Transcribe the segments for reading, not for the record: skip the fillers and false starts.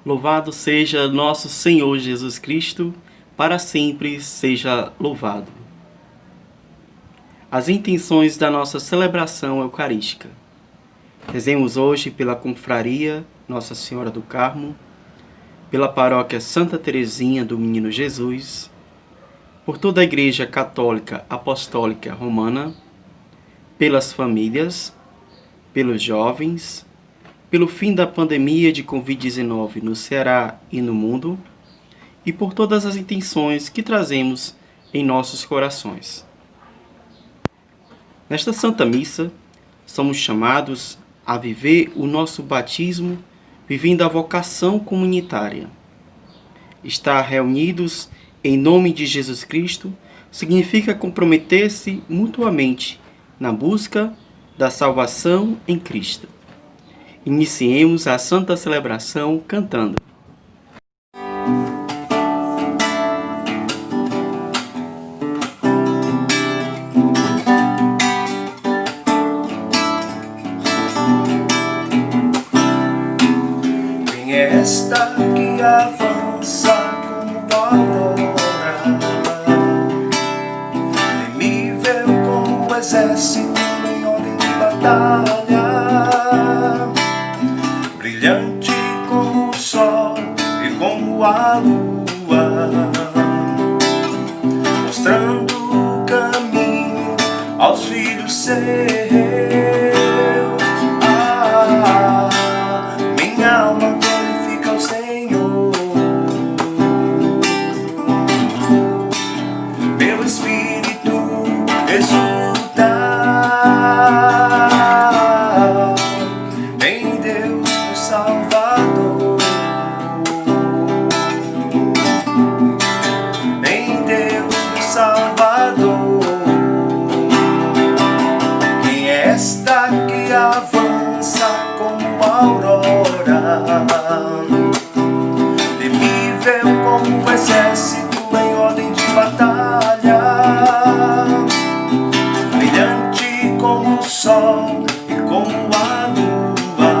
Louvado seja nosso Senhor Jesus Cristo, para sempre seja louvado. As intenções da nossa celebração eucarística. Rezemos hoje pela confraria Nossa Senhora do Carmo, pela paróquia Santa Teresinha do Menino Jesus, por toda a Igreja Católica Apostólica Romana, pelas famílias, pelos jovens, pelo fim da pandemia de Covid-19 no Ceará e no mundo, e por todas as intenções que trazemos em nossos corações. Nesta Santa Missa, somos chamados a viver o nosso batismo vivendo a vocação comunitária. Estar reunidos em nome de Jesus Cristo significa comprometer-se mutuamente na busca da salvação em Cristo. Iniciemos a Santa Celebração cantando. Quem é esta que avança como a aurora, temível como o exército em ordem de batalha, brilhante como o sol e como a lua, mostrando o caminho aos filhos seus. Minha alma glorifica o Senhor, meu espírito exulta em Deus o Salvador, em Deus o Salvador. Quem é esta que avança como a aurora, temível como o exército em ordem de batalha, brilhante como o sol e como a lua,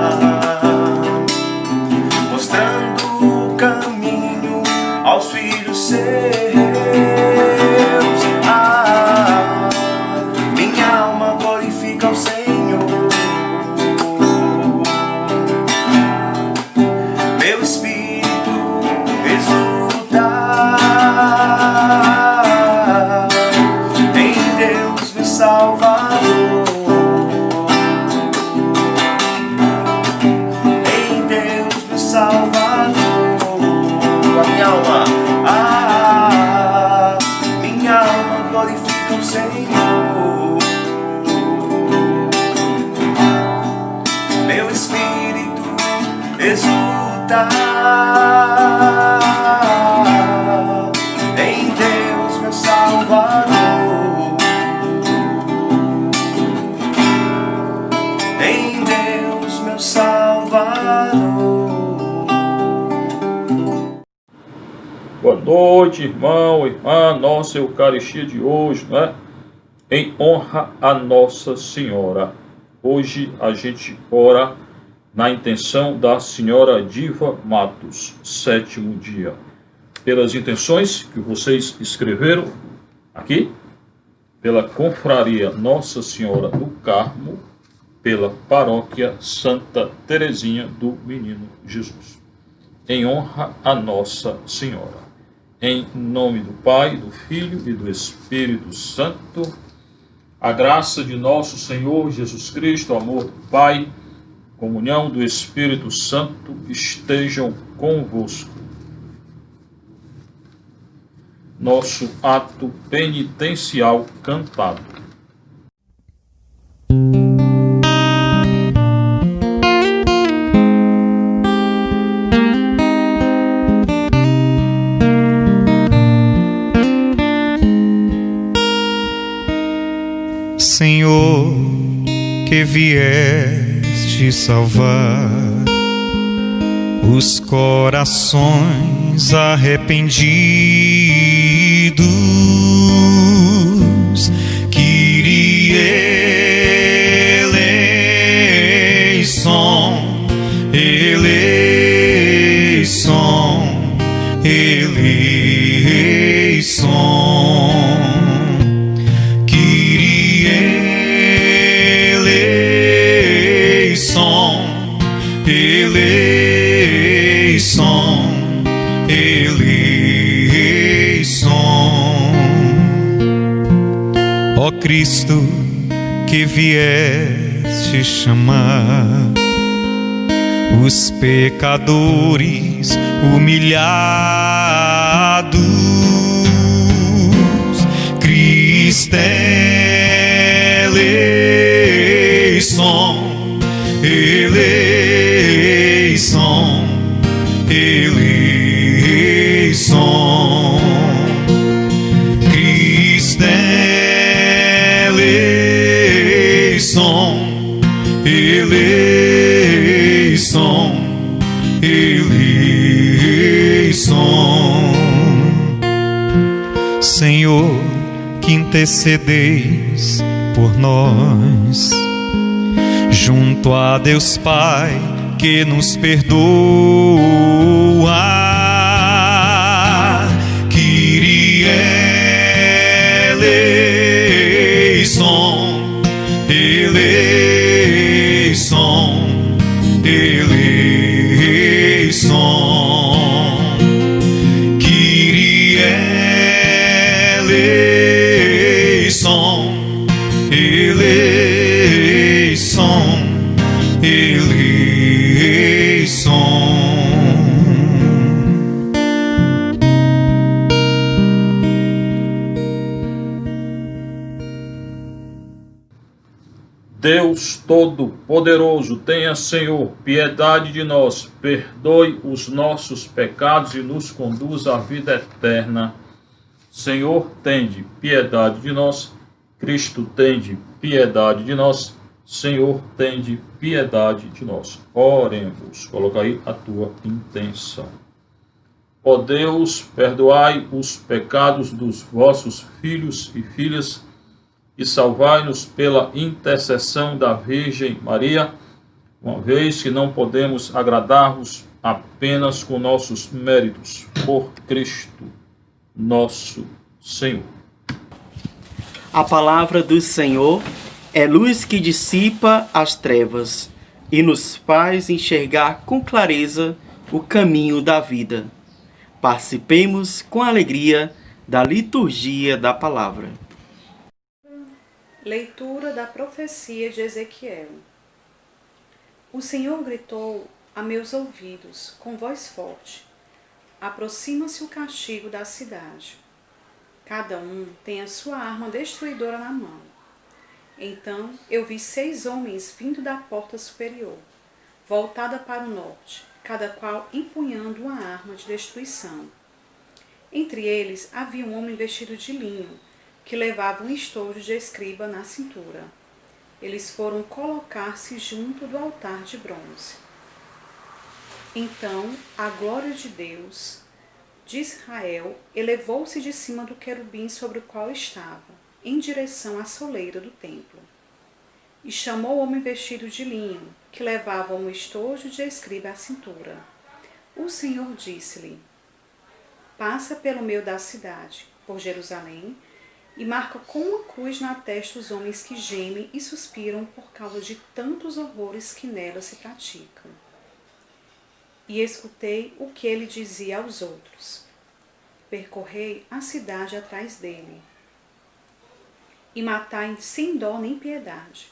mostrando o caminho aos filhos seus. Minha alma glorifica o Senhor, meu espírito exulta em Deus meu Salvador, em Deus meu Salvador. A minha alma glorifica o Senhor, meu espírito exulta em Deus meu Salvador, em Deus meu Salvador. Boa noite, irmão, irmã. Nossa Eucaristia de hoje, não é? Em honra a Nossa Senhora. Hoje a gente ora na intenção da Senhora Diva Matos, 7º dia. Pelas intenções que vocês escreveram aqui, pela confraria Nossa Senhora do Carmo, pela paróquia Santa Teresinha do Menino Jesus. Em honra a Nossa Senhora. Em nome do Pai, do Filho e do Espírito Santo, a graça de nosso Senhor Jesus Cristo, o amor do Pai, comunhão do Espírito Santo estejam convosco. Nosso ato penitencial cantado. Senhor, que vieste salvar os corações arrependidos, Kyrie eleison, eleison. eleison, Kyrie eleison, eleison, eleison. Ó Cristo, que vieste chamar os pecadores humilhados, Cristo eleison, eleison, eleison, Cristo eleison, eleição, eleição. Senhor, que intercedeis por nós, junto a Deus Pai que nos perdoa, Kyrie eleison, eleição, eleição, Kyrie eleison, eleição, eleição. Deus Todo-Poderoso, tenha, Senhor, piedade de nós, perdoe os nossos pecados e nos conduz à vida eterna. Senhor, tende piedade de nós. Cristo, tende piedade de nós. Senhor, tende piedade de nós. Oremos. Coloca aí a tua intenção. Ó Deus, perdoai os pecados dos vossos filhos e filhas e salvai-nos pela intercessão da Virgem Maria, uma vez que não podemos agradar-vos apenas com nossos méritos, por Cristo nosso Senhor. A palavra do Senhor é luz que dissipa as trevas e nos faz enxergar com clareza o caminho da vida. Participemos com alegria da liturgia da palavra. Leitura da profecia de Ezequiel. O Senhor gritou a meus ouvidos com voz forte: aproxima-se o castigo da cidade. Cada um tem a sua arma destruidora na mão. Então eu vi 6 homens vindo da porta superior, voltada para o norte, cada qual empunhando uma arma de destruição. Entre eles havia um homem vestido de linho, que levava um estojo de escriba na cintura. Eles foram colocar-se junto do altar de bronze. Então a glória de Deus de Israel elevou-se de cima do querubim sobre o qual estava, em direção à soleira do templo. E chamou o homem vestido de linho, que levava um estojo de escriba à cintura. O Senhor disse-lhe: passa pelo meio da cidade, por Jerusalém, e marca com uma cruz na testa os homens que gemem e suspiram por causa de tantos horrores que nela se praticam. E escutei o que ele dizia aos outros: percorrei a cidade atrás dele, e matai sem dó nem piedade.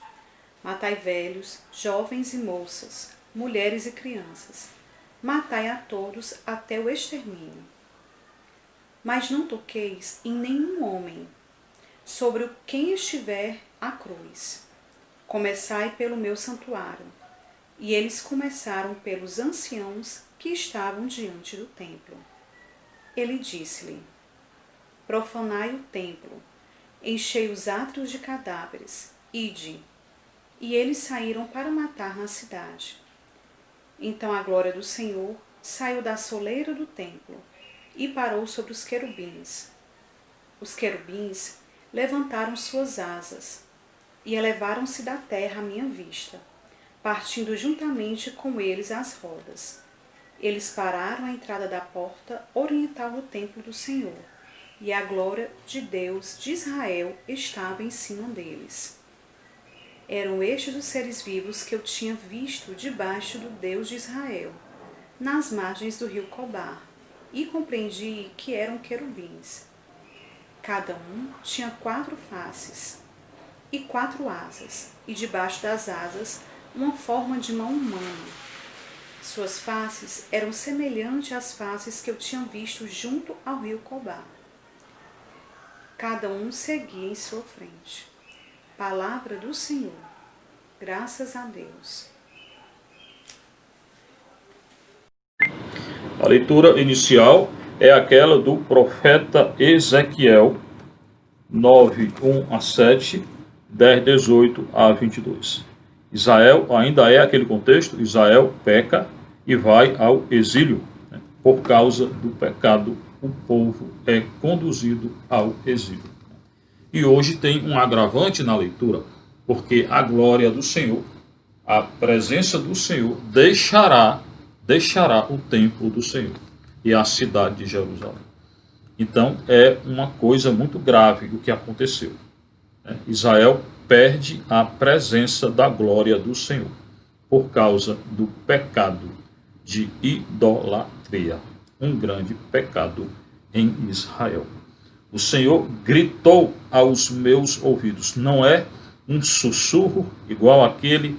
Matai velhos, jovens e moças, mulheres e crianças. Matai a todos até o extermínio. Mas não toqueis em nenhum homem, sobre quem estiver a cruz. Começai pelo meu santuário. E eles começaram pelos anciãos que estavam diante do templo. Ele disse-lhe: profanai o templo, enchei os átrios de cadáveres, ide. E eles saíram para matar na cidade. Então a glória do Senhor saiu da soleira do templo e parou sobre os querubins. Os querubins levantaram suas asas e elevaram-se da terra à minha vista, partindo juntamente com eles as rodas. Eles pararam à entrada da porta oriental do templo do Senhor, e a glória de Deus de Israel estava em cima deles. Eram estes os seres vivos que eu tinha visto debaixo do Deus de Israel, nas margens do rio Cobar, e compreendi que eram querubins. Cada um tinha 4 faces e 4 asas, e debaixo das asas uma forma de mão humana. Suas faces eram semelhantes às faces que eu tinha visto junto ao rio Cobar. Cada um seguia em sua frente. Palavra do Senhor. Graças a Deus. A leitura inicial é aquela do profeta Ezequiel 9, 1 a 7, 10, 18 a 22. Israel, ainda é aquele contexto, Israel peca e vai ao exílio. Por causa do pecado, o povo é conduzido ao exílio. E hoje tem um agravante na leitura, porque a glória do Senhor, a presença do Senhor deixará o templo do Senhor e a cidade de Jerusalém. Então é uma coisa muito grave o que aconteceu. Israel perde a presença da glória do Senhor por causa do pecado de idolatria, um grande pecado em Israel. O Senhor gritou aos meus ouvidos. Não é um sussurro igual aquele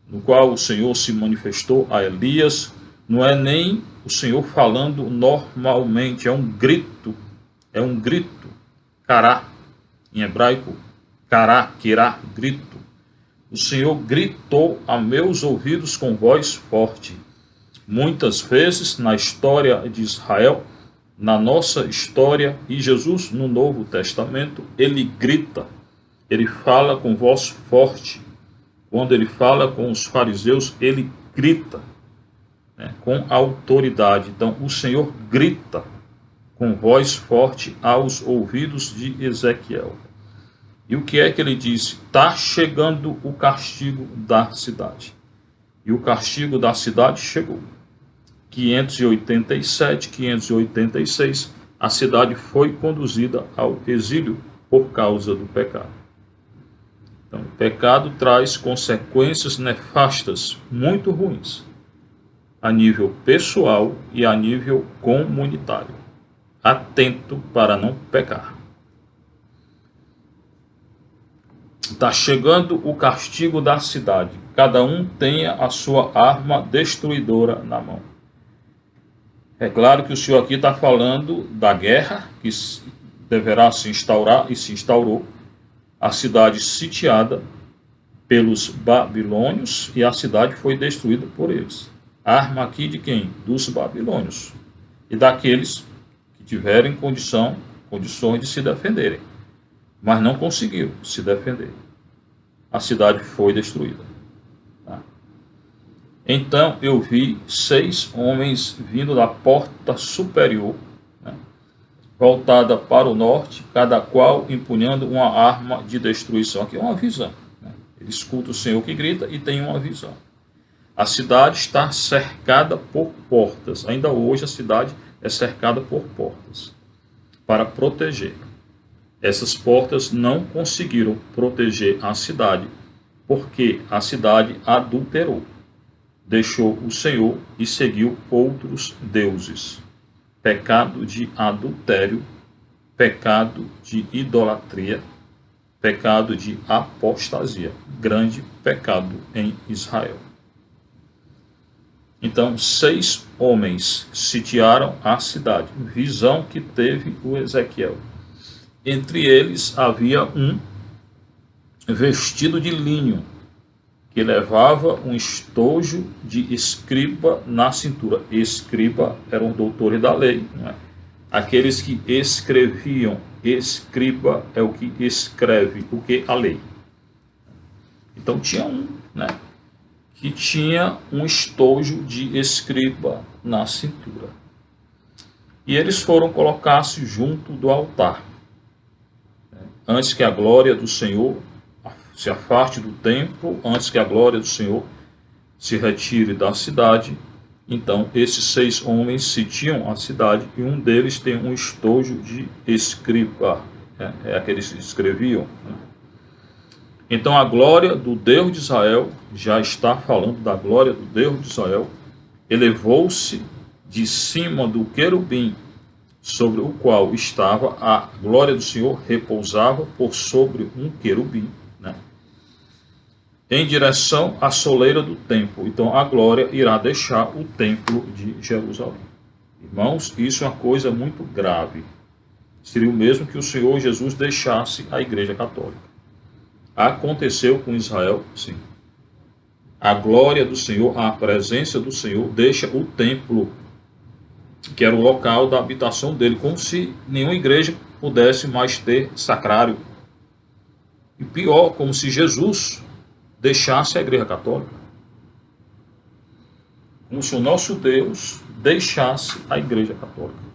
no qual o Senhor se manifestou a Elias, não é nem o Senhor falando normalmente, é um grito, cará, em hebraico, cará, quirá, grito. O Senhor gritou a meus ouvidos com voz forte. Muitas vezes na história de Israel, na nossa história, e Jesus no Novo Testamento, ele grita, ele fala com voz forte. Quando ele fala com os fariseus, ele grita, com autoridade. Então, o Senhor grita com voz forte aos ouvidos de Ezequiel. E o que é que ele disse? Está chegando o castigo da cidade. E o castigo da cidade chegou. 587, 586, a cidade foi conduzida ao exílio por causa do pecado. Então, o pecado traz consequências nefastas, muito ruins, a nível pessoal e a nível comunitário. Atento para não pecar. Está chegando o castigo da cidade. Cada um tenha a sua arma destruidora na mão. É claro que o Senhor aqui está falando da guerra que deverá se instaurar e se instaurou. A cidade sitiada pelos babilônios e a cidade foi destruída por eles. A arma aqui de quem? Dos babilônios e daqueles que tiverem condições de se defenderem, mas não conseguiram se defender. A cidade foi destruída. Então eu vi 6 homens vindo da porta superior, voltada para o norte, cada qual empunhando uma arma de destruição. Aqui é uma visão. Ele escuta o Senhor que grita e tem uma visão. A cidade está cercada por portas. Ainda hoje a cidade é cercada por portas para proteger. Essas portas não conseguiram proteger a cidade porque a cidade adulterou. Deixou o Senhor e seguiu outros deuses. Pecado de adultério, pecado de idolatria, pecado de apostasia, grande pecado em Israel. Então, 6 homens sitiaram a cidade, visão que teve o Ezequiel. Entre eles havia um vestido de linho, que levava um estojo de escriba na cintura. Escriba eram doutores da lei, não é? Aqueles que escreviam. Escriba é o que escreve, o que? A lei. Então tinha um, que tinha um estojo de escriba na cintura. E eles foram colocar-se junto do altar, antes que a glória do Senhor se afaste do templo, antes que a glória do Senhor se retire da cidade, Então, esses 6 homens sitiam a cidade e um deles tem um estojo de escriba, é aqueles que escreviam. Então, a glória do Deus de Israel, já está falando da glória do Deus de Israel, elevou-se de cima do querubim sobre o qual estava, a glória do Senhor repousava por sobre um querubim, né? Em direção à soleira do templo. Então a glória irá deixar o templo de Jerusalém. Irmãos, isso é uma coisa muito grave. Seria o mesmo que o Senhor Jesus deixasse a Igreja Católica. Aconteceu com Israel, sim. A glória do Senhor, a presença do Senhor deixa o templo, que era o local da habitação dele, como se nenhuma igreja pudesse mais ter sacrário. E pior, como se Jesus deixasse a Igreja Católica. Como se o nosso Deus deixasse a Igreja Católica.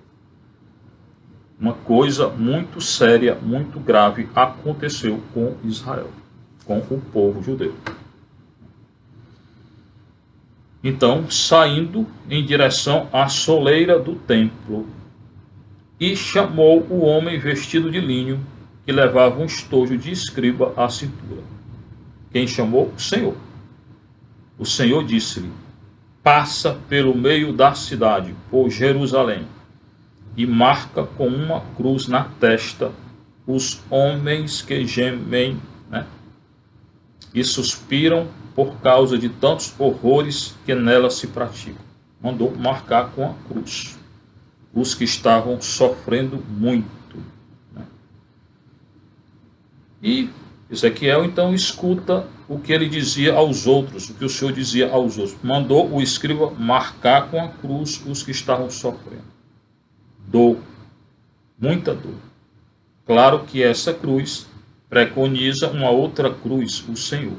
Uma coisa muito séria, muito grave aconteceu com Israel, com o povo judeu. Então, saindo em direção à soleira do templo, e chamou o homem vestido de linho, que levava um estojo de escriba à cintura. Quem chamou? O Senhor. O Senhor disse-lhe: passa pelo meio da cidade, por Jerusalém, e marca com uma cruz na testa os homens que gemem, né, e suspiram por causa de tantos horrores que nela se praticam. Mandou marcar com a cruz os que estavam sofrendo muito, né? E Ezequiel então escuta o que ele dizia aos outros, o que o Senhor dizia aos outros. Mandou o escriba marcar com a cruz os que estavam sofrendo. Dor, muita dor. Claro que essa cruz preconiza uma outra cruz, o Senhor.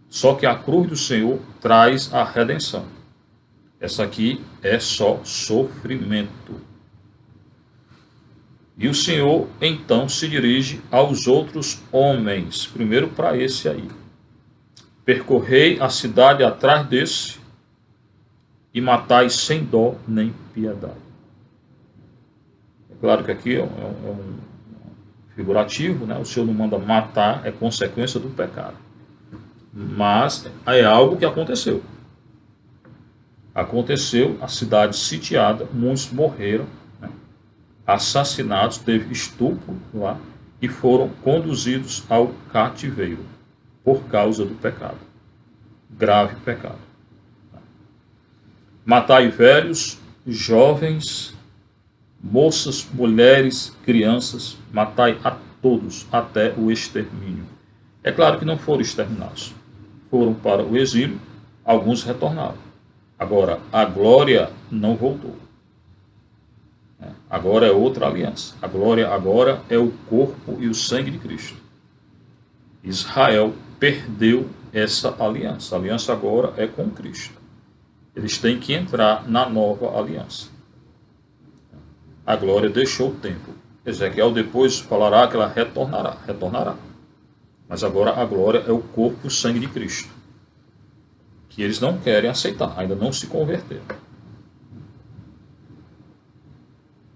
Só que a cruz do Senhor traz a redenção. Essa aqui é só sofrimento. E o Senhor então se dirige aos outros homens. Primeiro para esse aí. Percorrei a cidade atrás desse e matai sem dó nem piedade. É claro que aqui é um figurativo, né? O Senhor não manda matar, é consequência do pecado. Mas é algo que aconteceu. Aconteceu, a cidade sitiada, muitos morreram, né? Assassinados, teve estupro lá e foram conduzidos ao cativeiro por causa do pecado. Grave pecado. Matai velhos, jovens, moças, mulheres, crianças, matai a todos até o extermínio. É claro que não foram exterminados. Foram para o exílio, alguns retornaram. Agora, a glória não voltou. Agora é outra aliança. A glória agora é o corpo e o sangue de Cristo. Israel perdeu essa aliança. A aliança agora é com Cristo. Eles têm que entrar na nova aliança. A glória deixou o templo. Ezequiel depois falará que ela retornará. Mas agora a glória é o corpo e o sangue de Cristo, que eles não querem aceitar, ainda não se converteram.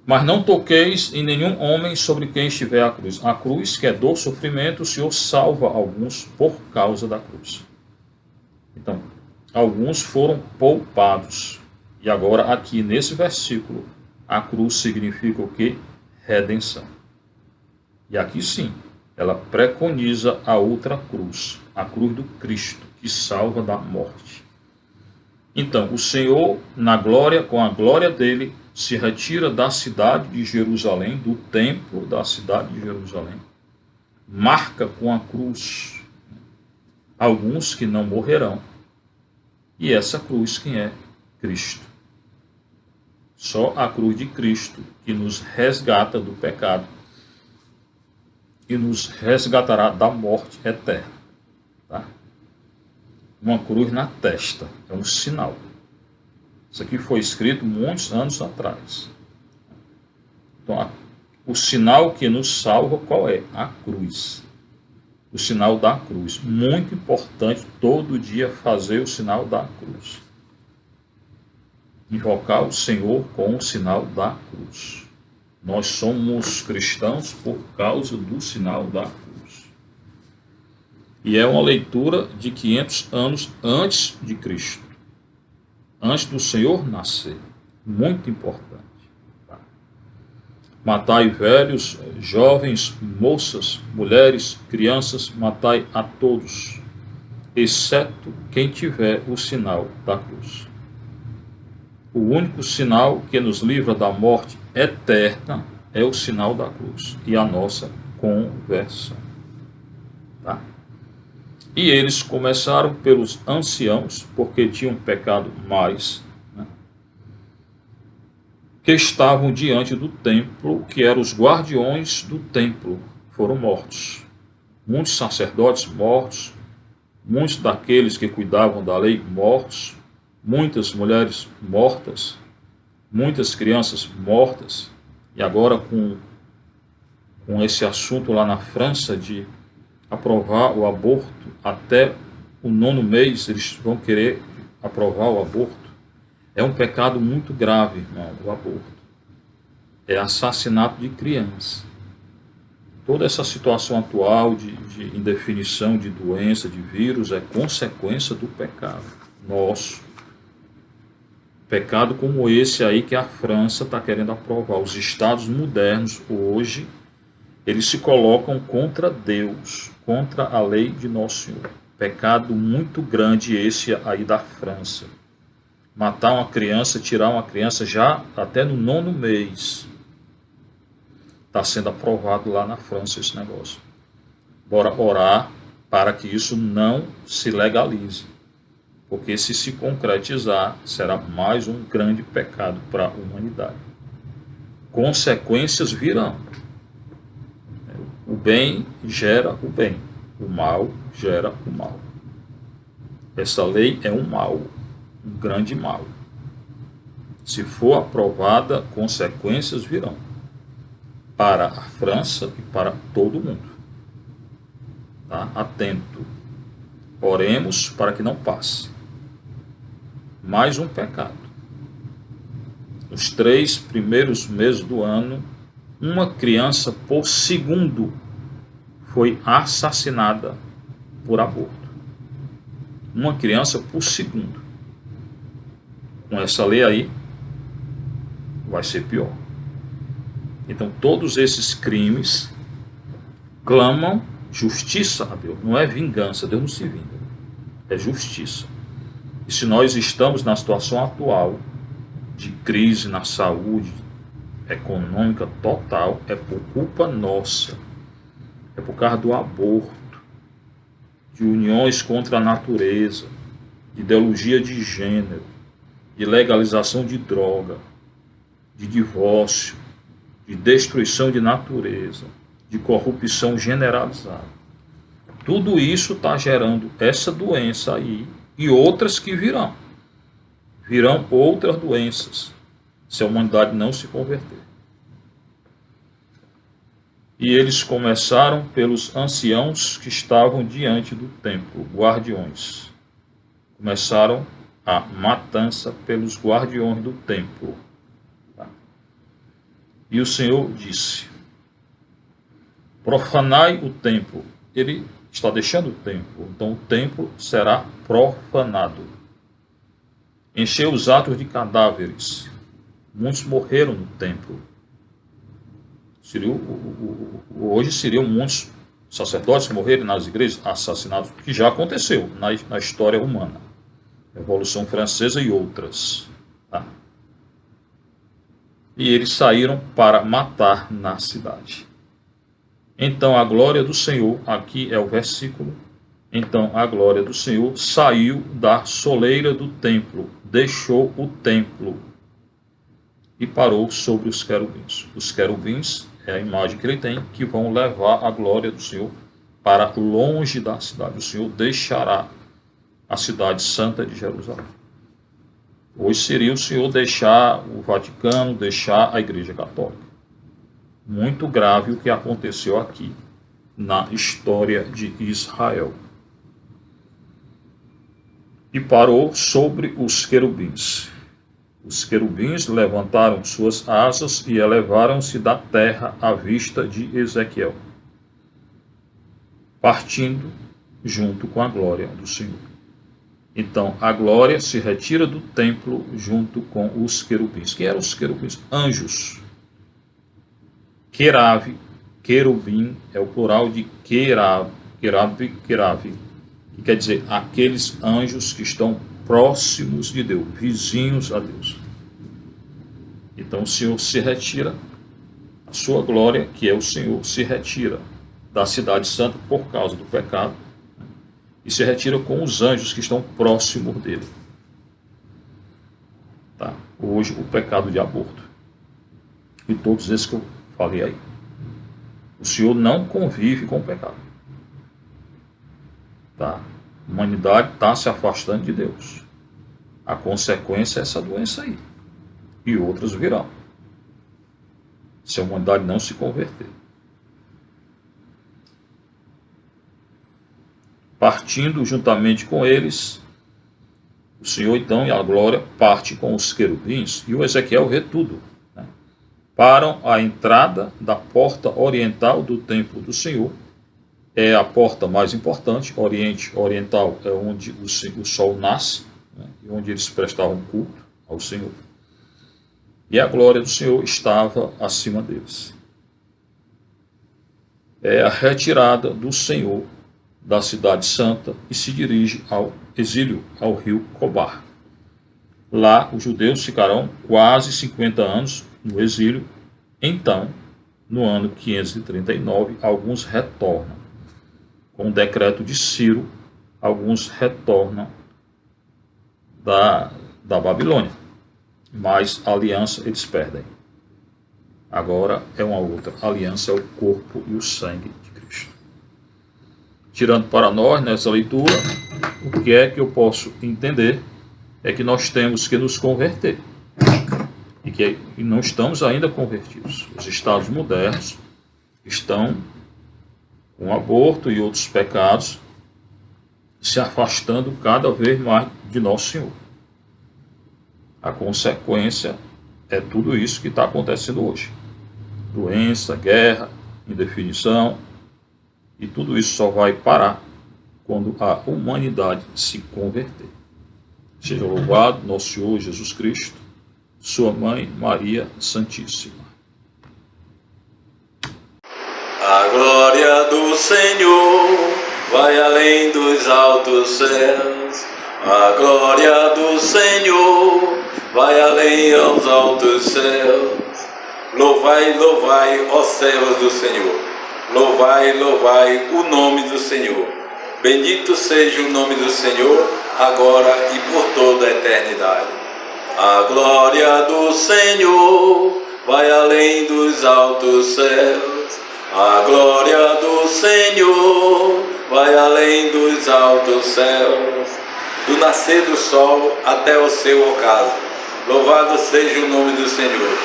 Mas não toqueis em nenhum homem sobre quem estiver a cruz. A cruz, que é dor, sofrimento, o Senhor salva alguns por causa da cruz. Então, alguns foram poupados. E agora, aqui nesse versículo, a cruz significa o quê? Redenção. E aqui sim, ela preconiza a outra cruz, a cruz do Cristo, que salva da morte. Então, o Senhor, na glória, com a glória dele, se retira da cidade de Jerusalém, do templo da cidade de Jerusalém, marca com a cruz alguns que não morrerão. E essa cruz, quem é? Cristo. Só a cruz de Cristo que nos resgata do pecado e nos resgatará da morte eterna. Tá? Uma cruz na testa, é um sinal. Isso aqui foi escrito muitos anos atrás. Então, o sinal que nos salva, qual é? A cruz. O sinal da cruz. Muito importante todo dia fazer o sinal da cruz. invocar o Senhor com o sinal da cruz. Nós somos cristãos por causa do sinal da cruz. E é uma leitura de 500 anos antes de Cristo, antes do Senhor nascer. Muito importante. Tá? Matai velhos, jovens, moças, mulheres, crianças, matai a todos, exceto quem tiver o sinal da cruz. O único sinal que nos livra da morte eterna é o sinal da cruz e a nossa conversão. Tá? E eles começaram pelos anciãos, porque tinham pecado mais, né, que estavam diante do templo, que eram os guardiões do templo, foram mortos. Muitos sacerdotes mortos, muitos daqueles que cuidavam da lei mortos, muitas mulheres mortas, muitas crianças mortas, e agora com esse assunto lá na França de aprovar o aborto, até o 9º mês eles vão querer aprovar o aborto. É um pecado muito grave, irmão, o aborto. É assassinato de crianças. Toda essa situação atual de indefinição de doença, de vírus, é consequência do pecado nosso. Pecado como esse aí que a França está querendo aprovar. Os estados modernos hoje, eles se colocam contra Deus, contra a lei de Nosso Senhor. Pecado muito grande esse aí da França. Matar uma criança, tirar uma criança já até no 9º mês. Está sendo aprovado lá na França esse negócio. Bora orar para que isso não se legalize. Porque se concretizar, será mais um grande pecado para a humanidade. Consequências virão. O bem gera o bem, o mal gera o mal. Essa lei é um mal, um grande mal. Se for aprovada, consequências virão para a França e para todo mundo. Tá? Atento. Oremos para que não passe. Mais um pecado. Nos 3 primeiros meses do ano, uma criança por segundo foi assassinada por aborto. Uma criança por segundo. Com essa lei aí, vai ser pior. Então, todos esses crimes clamam justiça a Deus. Não é vingança, Deus não se vinga. É justiça. E se nós estamos na situação atual de crise na saúde econômica total, é por culpa nossa. É por causa do aborto, de uniões contra a natureza, de ideologia de gênero, de legalização de droga, de divórcio, de destruição de natureza, de corrupção generalizada. Tudo isso está gerando essa doença aí e outras que virão. Virão outras doenças, se a humanidade não se converter. E eles começaram pelos anciãos que estavam diante do templo, guardiões. Começaram a matança pelos guardiões do templo. E o Senhor disse: profanai o templo. Ele está deixando o templo, então o templo será profanado. Encheu os atos de cadáveres. Muitos morreram no templo. Hoje seriam muitos sacerdotes que morreram nas igrejas, assassinados, que já aconteceu na história humana. Revolução Francesa e outras. Tá? E eles saíram para matar na cidade. Então a glória do Senhor, aqui é o versículo, então a glória do Senhor saiu da soleira do templo, deixou o templo e parou sobre os querubins. Os querubins é a imagem que ele tem, que vão levar a glória do Senhor para longe da cidade. O Senhor deixará a cidade santa de Jerusalém. Hoje seria o Senhor deixar o Vaticano, deixar a Igreja Católica. Muito grave o que aconteceu aqui na história de Israel. E parou sobre os querubins. Os querubins levantaram suas asas e elevaram-se da terra à vista de Ezequiel, partindo junto com a glória do Senhor. Então, a glória se retira do templo junto com os querubins. Quem eram os querubins? Anjos. Querubim é o plural de querave, que quer dizer aqueles anjos que estão próximos de Deus, vizinhos a Deus. Então o Senhor se retira, a sua glória, que é o Senhor, se retira da cidade santa por causa do pecado, e se retira com os anjos que estão próximos dele. Tá? Hoje, o pecado de aborto. E todos esses que eu falei aí. O Senhor não convive com o pecado. Tá? A humanidade está se afastando de Deus. A consequência é essa doença aí. E outras virão. Se a humanidade não se converter. Partindo juntamente com eles, o Senhor então e a glória parte com os querubins, e o Ezequiel vê tudo. Param à entrada da porta oriental do templo do Senhor. É a porta mais importante. Oriental é onde o sol nasce, e onde eles prestavam culto ao Senhor. E a glória do Senhor estava acima deles. É a retirada do Senhor da cidade santa e se dirige ao exílio, ao rio Cobar. Lá os judeus ficarão quase 50 anos no exílio. Então, no ano 539, alguns retornam. Com o decreto de Ciro, alguns retornam da Babilônia. Mas a aliança eles perdem. Agora é uma outra. A aliança é o corpo e o sangue de Cristo. Tirando para nós, nessa leitura, o que é que eu posso entender é que nós temos que nos converter. E não estamos ainda convertidos. Os estados modernos estão com aborto e outros pecados se afastando cada vez mais de Nosso Senhor. A consequência é tudo isso que está acontecendo hoje. Doença, guerra, indefinição, e tudo isso só vai parar quando a humanidade se converter. Seja louvado nosso Senhor Jesus Cristo, sua mãe Maria Santíssima. A glória do Senhor vai além dos altos céus. A glória do Senhor vai além aos altos céus. Louvai, louvai, ó céus do Senhor. Louvai, louvai o nome do Senhor. Bendito seja o nome do Senhor, agora e por toda a eternidade. A glória do Senhor vai além dos altos céus. A glória do Senhor vai além dos altos céus. Do nascer do sol até o seu ocaso. Louvado seja o nome do Senhor.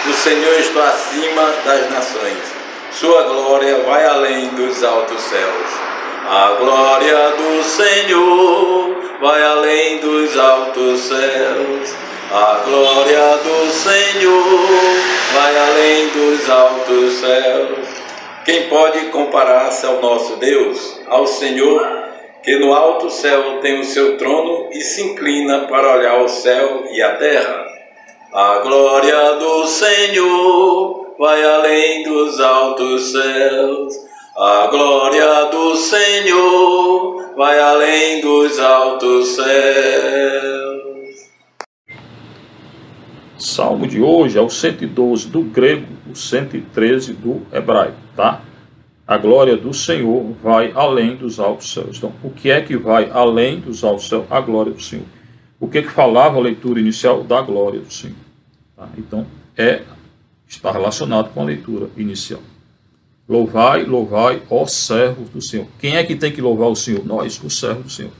O Senhor está acima das nações. Sua glória vai além dos altos céus. A glória do Senhor vai além dos altos céus. A glória do Senhor vai além dos altos céus. Quem pode comparar-se ao nosso Deus, ao Senhor, que no alto céu tem o seu trono e se inclina para olhar o céu e a terra? A glória do Senhor vai além dos altos céus. A glória do Senhor vai além dos altos céus. Salmo de hoje é o 112 do grego, o 113 do hebraico, tá? A glória do Senhor vai além dos altos céus. Então, o que é que vai além dos altos céus? A glória do Senhor. O que é que falava a leitura inicial? Da glória do Senhor. Tá? Então, está relacionado com a leitura inicial. Louvai, louvai, ó servos do Senhor. Quem é que tem que louvar o Senhor? Nós, os servos do Senhor.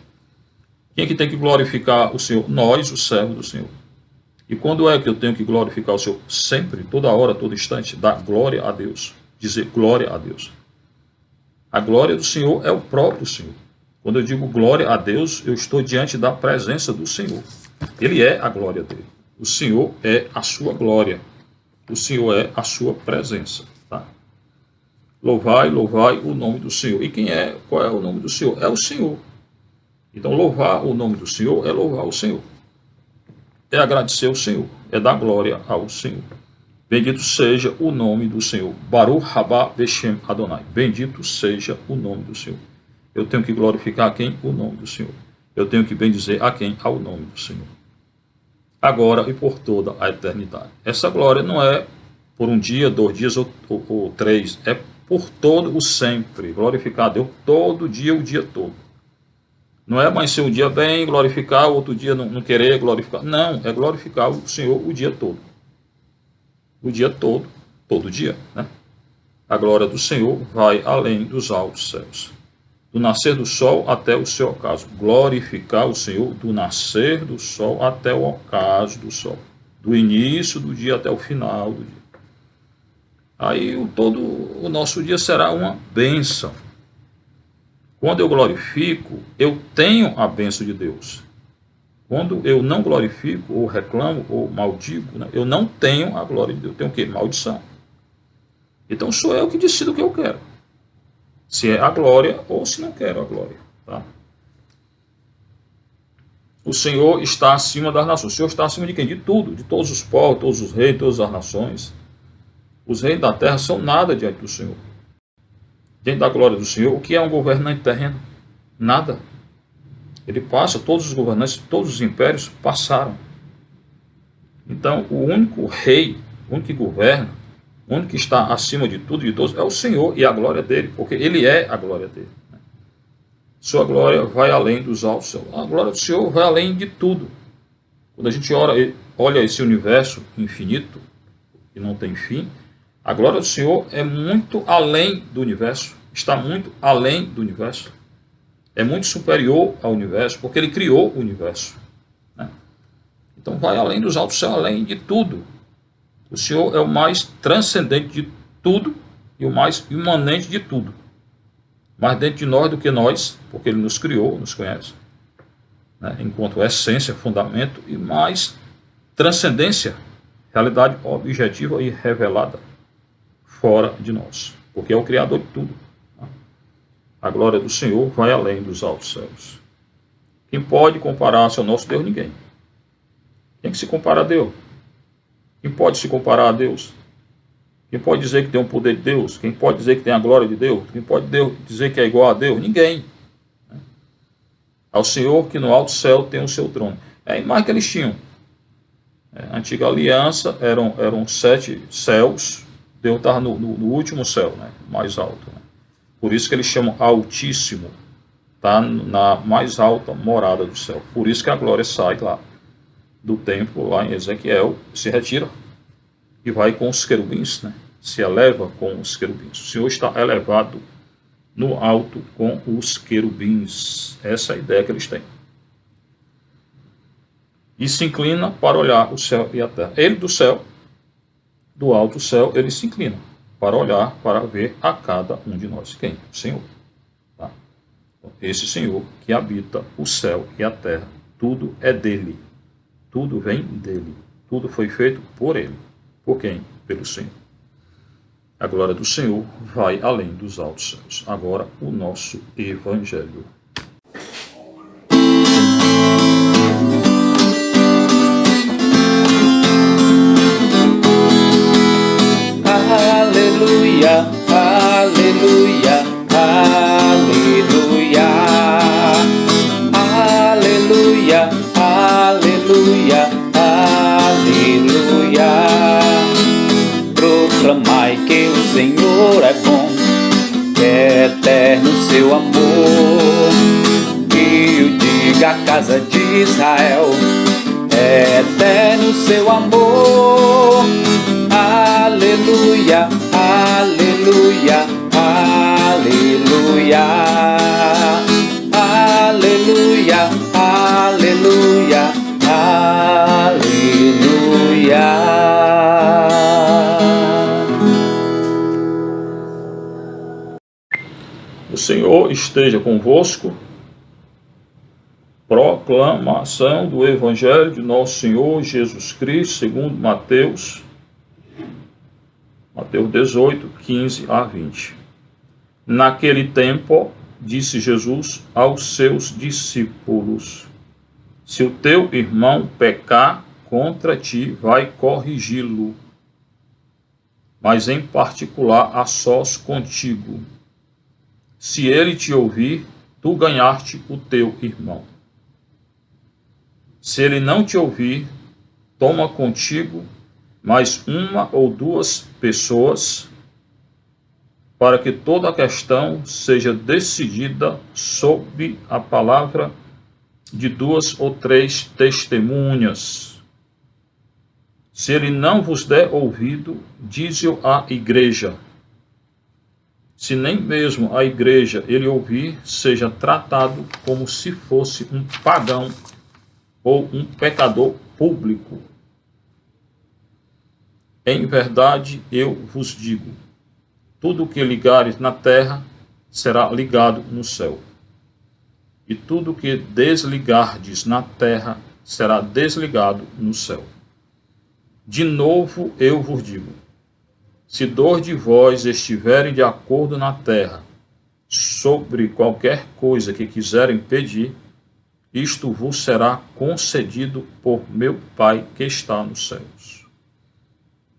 Quem é que tem que glorificar o Senhor? Nós, os servos do Senhor. E quando é que eu tenho que glorificar o Senhor? Sempre, toda hora, todo instante, dar glória a Deus. Dizer glória a Deus. A glória do Senhor é o próprio Senhor. Quando eu digo glória a Deus, eu estou diante da presença do Senhor. Ele é a glória dele. O Senhor é a sua glória. O Senhor é a sua presença. Tá? Louvai, louvai o nome do Senhor. E qual é o nome do Senhor? É o Senhor. Então, louvar o nome do Senhor é louvar o Senhor. É agradecer ao Senhor. É dar glória ao Senhor. Bendito seja o nome do Senhor. Baruch Rabá Beshem Adonai. Bendito seja o nome do Senhor. Eu tenho que glorificar a quem? O nome do Senhor. Eu tenho que bendizer a quem? Ao nome do Senhor. Agora e por toda a eternidade. Essa glória não é por um dia, 2 dias ou 3. É por todo o sempre. Glorificar a Deus todo dia, o dia todo. Não é amanhecer um dia bem, glorificar, outro dia não querer glorificar. Não, é glorificar o Senhor o dia todo. O dia todo, todo dia. Né? A glória do Senhor vai além dos altos céus. Do nascer do sol até o seu ocaso. Glorificar o Senhor do nascer do sol até o ocaso do sol. Do início do dia até o final do dia. Aí todo o nosso dia será uma bênção. Quando eu glorifico, eu tenho a bênção de Deus. Quando eu não glorifico, ou reclamo, ou maldigo, né, eu não tenho a glória de Deus. Eu tenho o quê? Maldição. Então sou eu que decido o que eu quero. Se é a glória ou se não quero a glória. Tá? O Senhor está acima das nações. O Senhor está acima de quem? De tudo. De todos os povos, todos os reis, todas as nações. Os reis da terra são nada diante do Senhor. Diante da glória do Senhor, o que é um governante terreno? Nada. Ele passa, todos os governantes, todos os impérios passaram. Então, o único rei, o único que governa, o único que está acima de tudo e de todos é o Senhor e a glória dele, porque ele é a glória dele. Sua glória vai além dos altos céus. A glória do Senhor vai além de tudo. Quando a gente olha esse universo infinito, que não tem fim, a glória do Senhor é muito além do universo, está muito além do universo. É muito superior ao universo, porque ele criou o universo. Né? Então vai além dos altos céus, além de tudo. O Senhor é o mais transcendente de tudo e o mais imanente de tudo. Mais dentro de nós do que nós, porque ele nos criou, nos conhece. Né? Enquanto essência, fundamento e mais transcendência, realidade objetiva e revelada fora de nós. Porque é o Criador de tudo. A glória do Senhor vai além dos altos céus. Quem pode comparar-se ao nosso Deus? Ninguém. Quem que se compara a Deus? Quem pode se comparar a Deus? Quem pode dizer que tem o poder de Deus? Quem pode dizer que tem a glória de Deus? Quem pode dizer que é igual a Deus? Ninguém. Ao Senhor que no alto céu tem o seu trono. É a imagem que eles tinham. A antiga aliança eram 7 céus. Deus estava no último céu, né? Mais alto. Né? Por isso que eles chamam Altíssimo. Está na mais alta morada do céu. Por isso que a glória sai lá do templo, lá em Ezequiel, se retira e vai com os querubins, né? Se eleva com os querubins. O Senhor está elevado no alto com os querubins. Essa é a ideia que eles têm. E se inclina para olhar o céu e a terra. Ele do céu, do alto céu, ele se inclina para olhar, para ver a cada um de nós. Quem? O Senhor. Tá? Esse Senhor que habita o céu e a terra. Tudo é dele. Tudo vem dele. Tudo foi feito por ele. Por quem? Pelo Senhor. A glória do Senhor vai além dos altos céus. Agora, o nosso Evangelho. Aleluia, aleluia, aleluia. Aleluia, aleluia, aleluia. Proclamai que o Senhor é bom, que é eterno seu amor. Que o diga a casa de Israel, é eterno seu amor. Aleluia, aleluia, aleluia. Aleluia, aleluia, aleluia. O Senhor esteja convosco. Proclamação do Evangelho de Nosso Senhor Jesus Cristo, segundo Mateus 18, 15 a 20. Naquele tempo, disse Jesus aos seus discípulos: se o teu irmão pecar contra ti, vai corrigi-lo, mas em particular a sós contigo. Se ele te ouvir, tu ganhaste o teu irmão. Se ele não te ouvir, toma contigo mais uma ou duas pessoas, para que toda a questão seja decidida sob a palavra de 2 ou 3 testemunhas. Se ele não vos der ouvido, dize-o à igreja. Se nem mesmo a igreja ele ouvir, seja tratado como se fosse um pagão ou um pecador público. Em verdade, eu vos digo, tudo o que ligares na terra será ligado no céu, e tudo o que desligardes na terra será desligado no céu. De novo eu vos digo, se 2 de vós estiverem de acordo na terra sobre qualquer coisa que quiserem pedir, isto vos será concedido por meu Pai que está nos céus.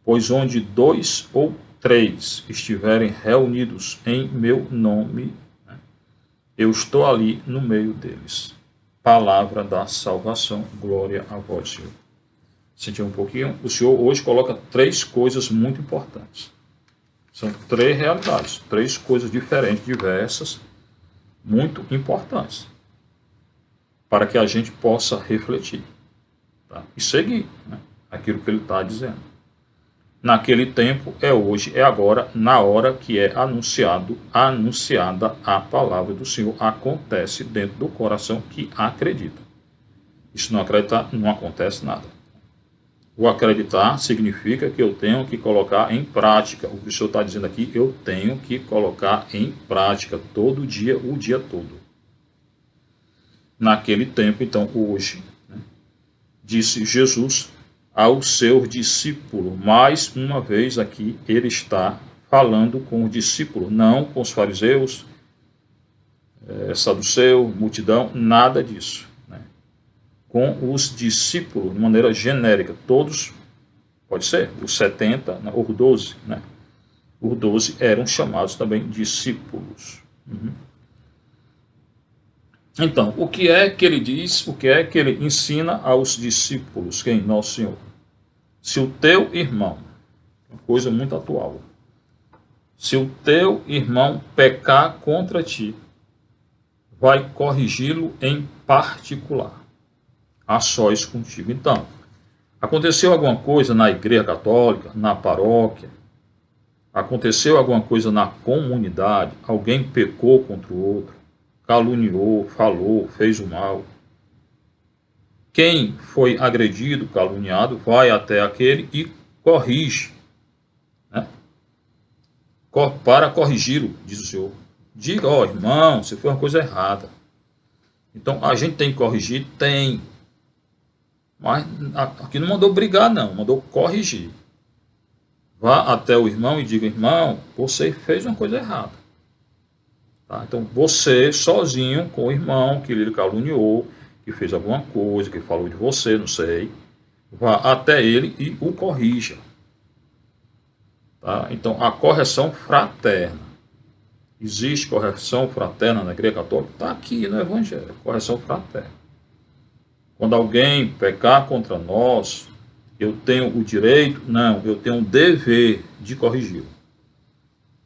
Pois onde 2 ou 3 estiverem reunidos em meu nome, eu estou ali no meio deles. Palavra da salvação, glória a vós, Senhor. Sentiu um pouquinho? O Senhor hoje coloca 3 coisas muito importantes. São 3 realidades, 3 coisas diferentes, diversas, muito importantes, para que a gente possa refletir, tá? E seguir, né, aquilo que ele está dizendo. Naquele tempo, é hoje, é agora, na hora que é anunciada a palavra do Senhor, acontece dentro do coração que acredita. E se não acreditar, não acontece nada. O acreditar significa que eu tenho que colocar em prática. O que o Senhor está dizendo aqui, eu tenho que colocar em prática todo dia, o dia todo. Naquele tempo, então, hoje, né, disse Jesus ao seu discípulo. Mais uma vez aqui, ele está falando com o discípulo, não com os fariseus, saduceu, multidão, nada disso. Com os discípulos, de maneira genérica, todos, pode ser, os 70, né, ou 12, né? Os 12 eram chamados também discípulos. Então, o que é que ele diz, o que é que ele ensina aos discípulos, quem? Nosso Senhor. Se o teu irmão, uma coisa muito atual, se o teu irmão pecar contra ti, vai corrigi-lo em particular, a sós contigo. Então, aconteceu alguma coisa na igreja católica, na paróquia, aconteceu alguma coisa na comunidade, alguém pecou contra o outro, caluniou, falou, fez o mal. Quem foi agredido, caluniado, vai até aquele e corrige, né? Para corrigi-lo, diz o Senhor. Diga, ó, irmão, você fez uma coisa errada. Então, a gente tem que corrigir? Tem. Mas aqui não mandou brigar, não, mandou corrigir. Vá até o irmão e diga, irmão, você fez uma coisa errada. Tá? Então, você sozinho com o irmão que lhe caluniou, que fez alguma coisa, que falou de você, não sei, vá até ele e o corrija. Tá? Então, a correção fraterna. Existe correção fraterna na igreja católica? Está aqui no Evangelho, correção fraterna. Quando alguém pecar contra nós, eu tenho o direito? Não, eu tenho o dever de corrigi-lo.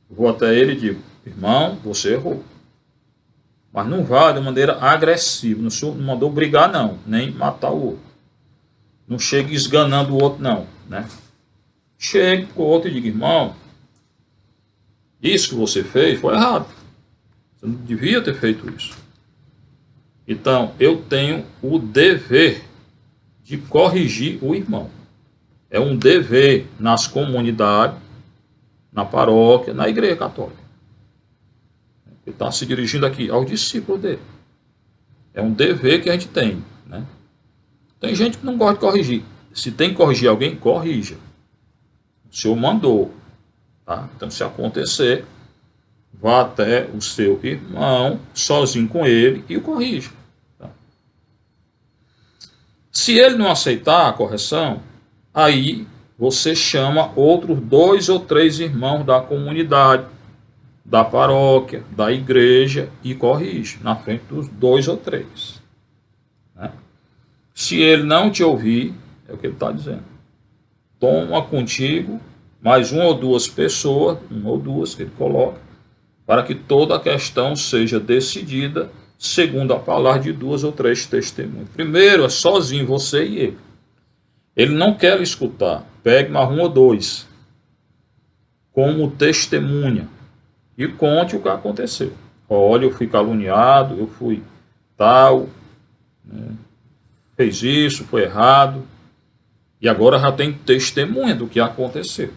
Vou até ele e digo, irmão, você errou. Mas não vá de maneira agressiva. O Senhor não mandou brigar, não, nem matar o outro. Não chegue esganando o outro, não, né? Chegue para o outro e diga, irmão, isso que você fez foi errado. Você não devia ter feito isso. Então, eu tenho o dever de corrigir o irmão. É um dever nas comunidades, na paróquia, na igreja católica. Ele está se dirigindo aqui ao discípulo dele. É um dever que a gente tem. né? Tem gente que não gosta de corrigir. Se tem que corrigir alguém, corrija. O Senhor mandou. Tá? Então, se acontecer, vá até o seu irmão, sozinho com ele, e o corrija. Tá? Se ele não aceitar a correção, aí você chama outros 2 ou 3 irmãos da comunidade, da paróquia, da igreja, e corrige na frente dos 2 ou 3. Né? Se ele não te ouvir, é o que ele está dizendo. Toma contigo mais 1 ou 2 pessoas, 1 ou 2 que ele coloca, para que toda a questão seja decidida segundo a palavra de 2 ou 3 testemunhas. Primeiro é sozinho, você e ele. Ele não quer lhe escutar. Pegue mais 1 ou 2 como testemunha e conte o que aconteceu. Olha, eu fui caluniado, eu fui tal, né? Fez isso, foi errado, e agora já tem testemunha do que aconteceu.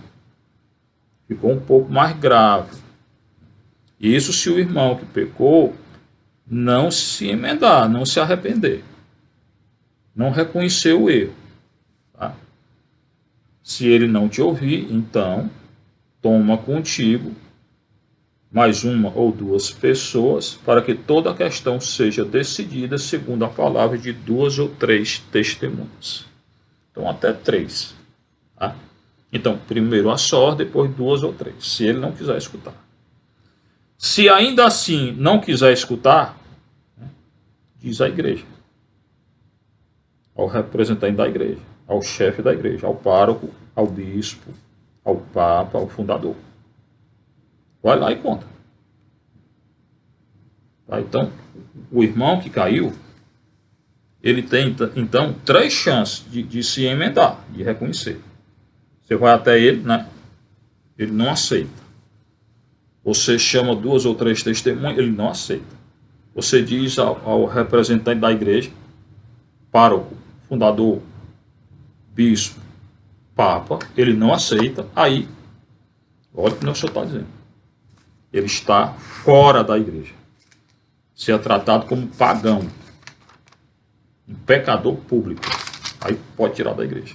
Ficou um pouco mais grave. Isso se o irmão que pecou não se emendar, não se arrepender, não reconhecer o erro. Tá? Se ele não te ouvir, então toma contigo mais 1 ou 2 pessoas, para que toda a questão seja decidida segundo a palavra de 2 ou 3 testemunhas. Então, até 3. Tá? Então, primeiro a sós, depois 2 ou 3, se ele não quiser escutar. Se ainda assim não quiser escutar, né, diz à igreja, ao representante da igreja, ao chefe da igreja, ao pároco, ao bispo, ao papa, ao fundador. Vai lá e conta. Tá? Então, o irmão que caiu, ele tem, então, 3 chances de se emendar, de reconhecer. Você vai até ele, né? Ele não aceita. Você chama 2 ou 3 testemunhas, ele não aceita. Você diz ao representante da igreja, pároco, fundador, bispo, papa, ele não aceita, aí, olha o que o senhor está dizendo. Ele está fora da igreja. Se é tratado como pagão, um pecador público, aí pode tirar da igreja.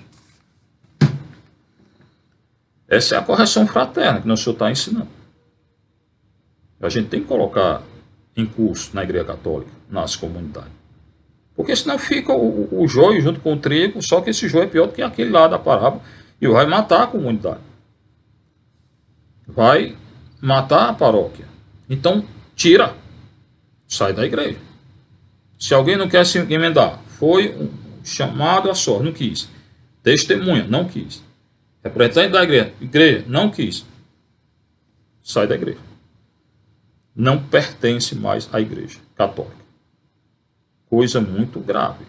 Essa é a correção fraterna que o senhor está ensinando. A gente tem que colocar em curso na igreja católica, nas comunidades. Porque senão fica o joio junto com o trigo, só que esse joio é pior do que aquele lá da parábola, e vai matar a comunidade. Vai matar a paróquia. Então, tira. Sai da igreja. Se alguém não quer se emendar, foi um chamado a sorte, não quis. Testemunha, não quis. Representante da igreja, não quis. Sai da igreja. Não pertence mais à igreja católica. Coisa muito grave.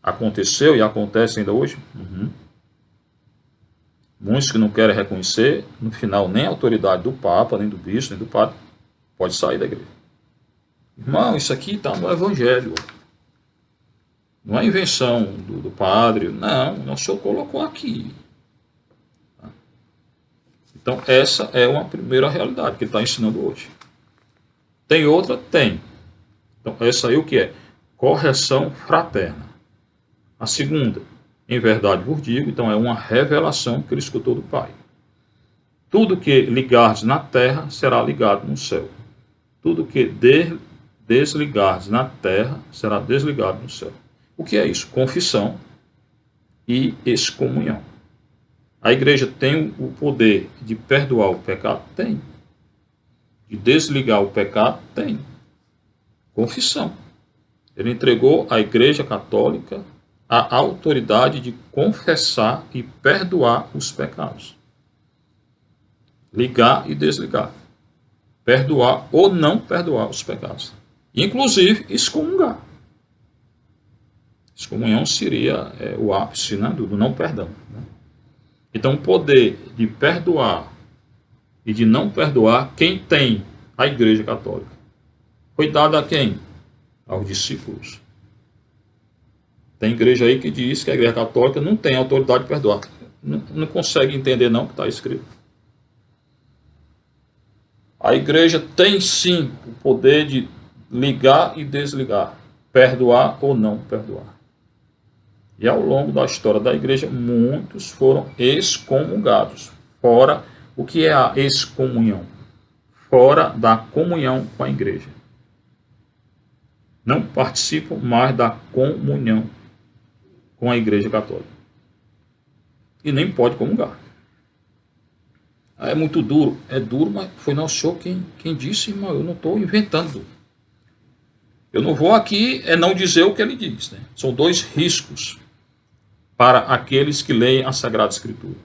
Aconteceu e acontece ainda hoje? Muitos que não querem reconhecer, no final, nem a autoridade do Papa, nem do bispo, nem do padre, pode sair da igreja. Irmão, isso aqui está no Evangelho. Não é invenção do padre, não, o senhor colocou aqui. Então, essa é uma primeira realidade que ele está ensinando hoje. Tem outra? Tem. Então, essa aí o que é? Correção fraterna. A segunda, em verdade vos digo, então é uma revelação que ele escutou do Pai. Tudo que ligardes na terra será ligado no céu. Tudo que desligardes na terra será desligado no céu. O que é isso? Confissão e excomunhão. A igreja tem o poder de perdoar o pecado? Tem. De desligar o pecado? Tem. Confissão. Ele entregou à igreja católica a autoridade de confessar e perdoar os pecados. Ligar e desligar. Perdoar ou não perdoar os pecados. Inclusive, excomungar. Excomunhão seria o ápice, né, do não perdão. Né? Então, o poder de perdoar e de não perdoar, quem tem? A igreja católica. Foi dado a quem? Aos discípulos. Tem igreja aí que diz que a igreja católica não tem autoridade de perdoar. Não consegue entender não o que está escrito. A igreja tem sim o poder de ligar e desligar, perdoar ou não perdoar. E ao longo da história da igreja, muitos foram excomungados. Fora, o que é a excomunhão? Fora da comunhão com a igreja. Não participam mais da comunhão com a igreja católica. E nem pode comungar. É muito duro. É duro, mas foi Nosso Senhor quem disse, irmão. Eu não estou inventando. Eu não vou aqui não dizer o que ele diz. Né? São dois riscos para aqueles que leem a Sagrada Escritura.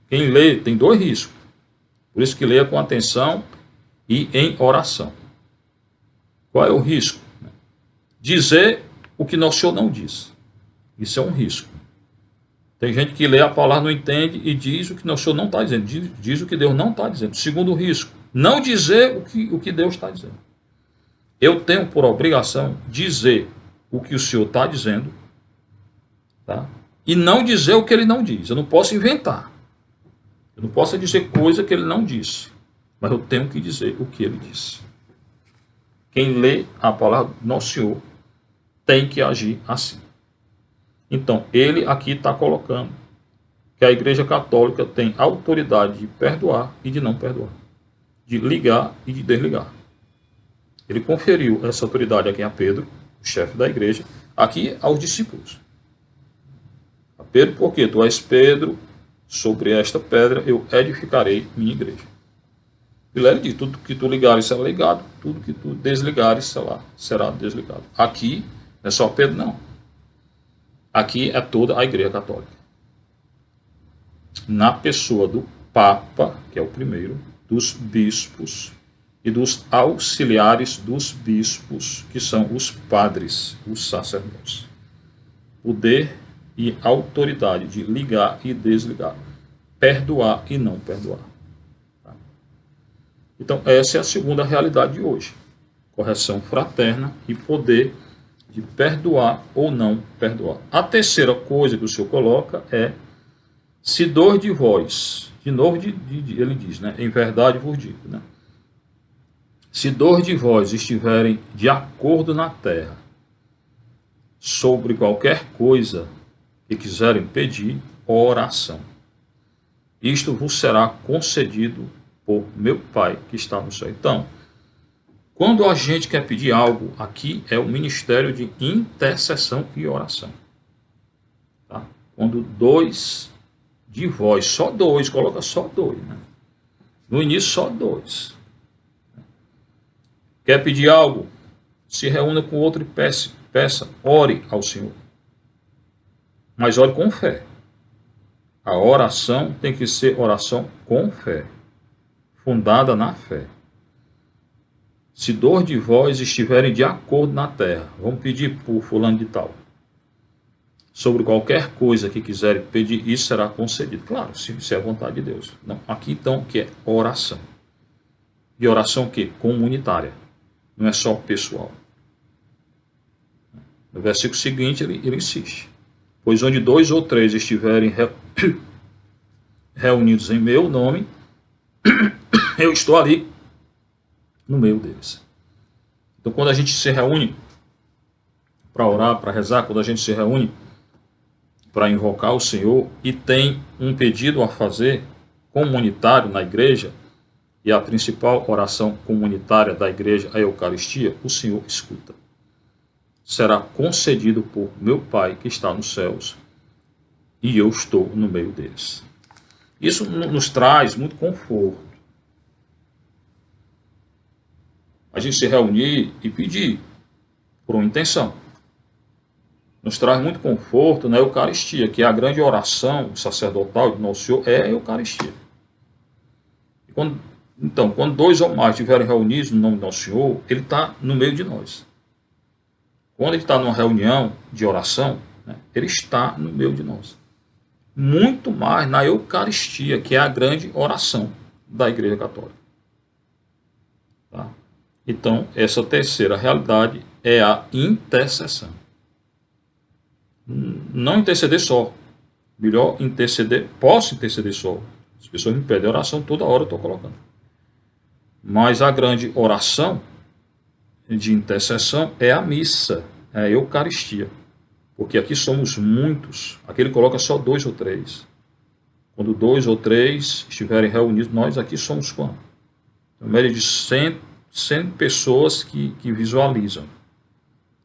Quem lê tem dois riscos. Por isso que leia com atenção e em oração. Qual é o risco? Dizer o que Nosso Senhor não diz. Isso é um risco. Tem gente que lê a palavra, não entende e diz o que Nosso Senhor não está dizendo. Diz o que Deus não está dizendo. Segundo risco, não dizer o que Deus está dizendo. Eu tenho por obrigação dizer o que o Senhor está dizendo, tá? E não dizer o que ele não diz. Eu não posso inventar. Eu não posso dizer coisa que ele não disse. Mas eu tenho que dizer o que ele disse. Quem lê a palavra do Nosso Senhor tem que agir assim. Então, ele aqui está colocando que a Igreja Católica tem autoridade de perdoar e de não perdoar. De ligar e de desligar. Ele conferiu essa autoridade aqui a Pedro, o chefe da igreja, aqui aos discípulos. A Pedro, porque tu és Pedro, sobre esta pedra eu edificarei minha igreja. E ele diz, tudo que tu ligares será ligado, tudo que tu desligares será desligado. Aqui não é só Pedro, não. Aqui é toda a Igreja Católica. Na pessoa do Papa, que é o primeiro, dos bispos e dos auxiliares dos bispos, que são os padres, os sacerdotes. Poder e autoridade de ligar e desligar, perdoar e não perdoar. Tá? Então, essa é a segunda realidade de hoje. Correção fraterna e poder de perdoar ou não perdoar. A terceira coisa que o Senhor coloca é, se dois de vós, de novo ele diz, né, em verdade vos digo, né, se dois de vós estiverem de acordo na terra sobre qualquer coisa que quiserem pedir, oração. Isto vos será concedido por meu Pai que está no céu. Então, quando a gente quer pedir algo, aqui é o ministério de intercessão e oração. Tá? Quando dois de vós, só dois, coloca só dois. Né? No início, só dois. Quer pedir algo? Se reúna com o outro e peça, ore ao Senhor. Mas ore com fé. A oração tem que ser oração com fé, fundada na fé. Se dois de vós estiverem de acordo na terra, vamos pedir por fulano de tal, sobre qualquer coisa que quiserem pedir, isso será concedido. Claro, se é a vontade de Deus. Não, aqui então que é oração. E oração que? Comunitária. Não é só pessoal. No versículo seguinte ele insiste. Pois onde dois ou três estiverem reunidos em meu nome, eu estou ali no meio deles. Então, quando a gente se reúne para orar, para rezar, quando a gente se reúne para invocar o Senhor e tem um pedido a fazer comunitário na igreja, e a principal oração comunitária da igreja é a Eucaristia, o Senhor escuta. Será concedido por meu Pai que está nos céus, e eu estou no meio deles. Isso nos traz muito conforto. A gente se reunir e pedir por uma intenção. Nos traz muito conforto na Eucaristia, que é a grande oração sacerdotal do Nosso Senhor, é a Eucaristia. Então, quando dois ou mais estiverem reunidos no nome do Nosso Senhor, Ele está no meio de nós. Quando Ele está numa reunião de oração, né, Ele está no meio de nós. Muito mais na Eucaristia, que é a grande oração da Igreja Católica. Tá? Então, essa terceira realidade é a intercessão. Não interceder só. Melhor interceder, posso interceder só. As pessoas me pedem oração, toda hora eu estou colocando. Mas a grande oração de intercessão é a missa, é a Eucaristia. Porque aqui somos muitos. Aqui ele coloca só 2 ou 3. Quando 2 ou 3 estiverem reunidos, nós aqui somos quanto? Uma média de 100 pessoas que visualizam.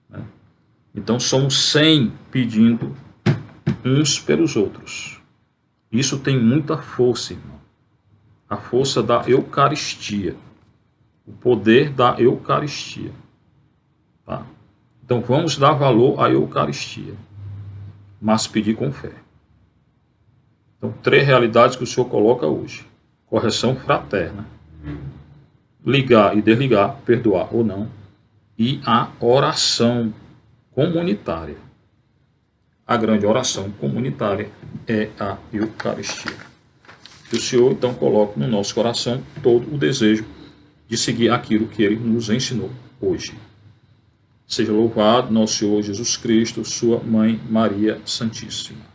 Né? Então somos 100 pedindo uns pelos outros. Isso tem muita força, irmão. A força da Eucaristia. O poder da Eucaristia. Tá? Então vamos dar valor à Eucaristia. Mas pedir com fé. Então, 3 realidades que o Senhor coloca hoje. Correção fraterna. Ligar e desligar, perdoar ou não. E a oração comunitária. A grande oração comunitária é a Eucaristia. Que o Senhor, então, coloque no nosso coração todo o desejo de seguir aquilo que Ele nos ensinou hoje. Seja louvado nosso Senhor Jesus Cristo, sua Mãe Maria Santíssima.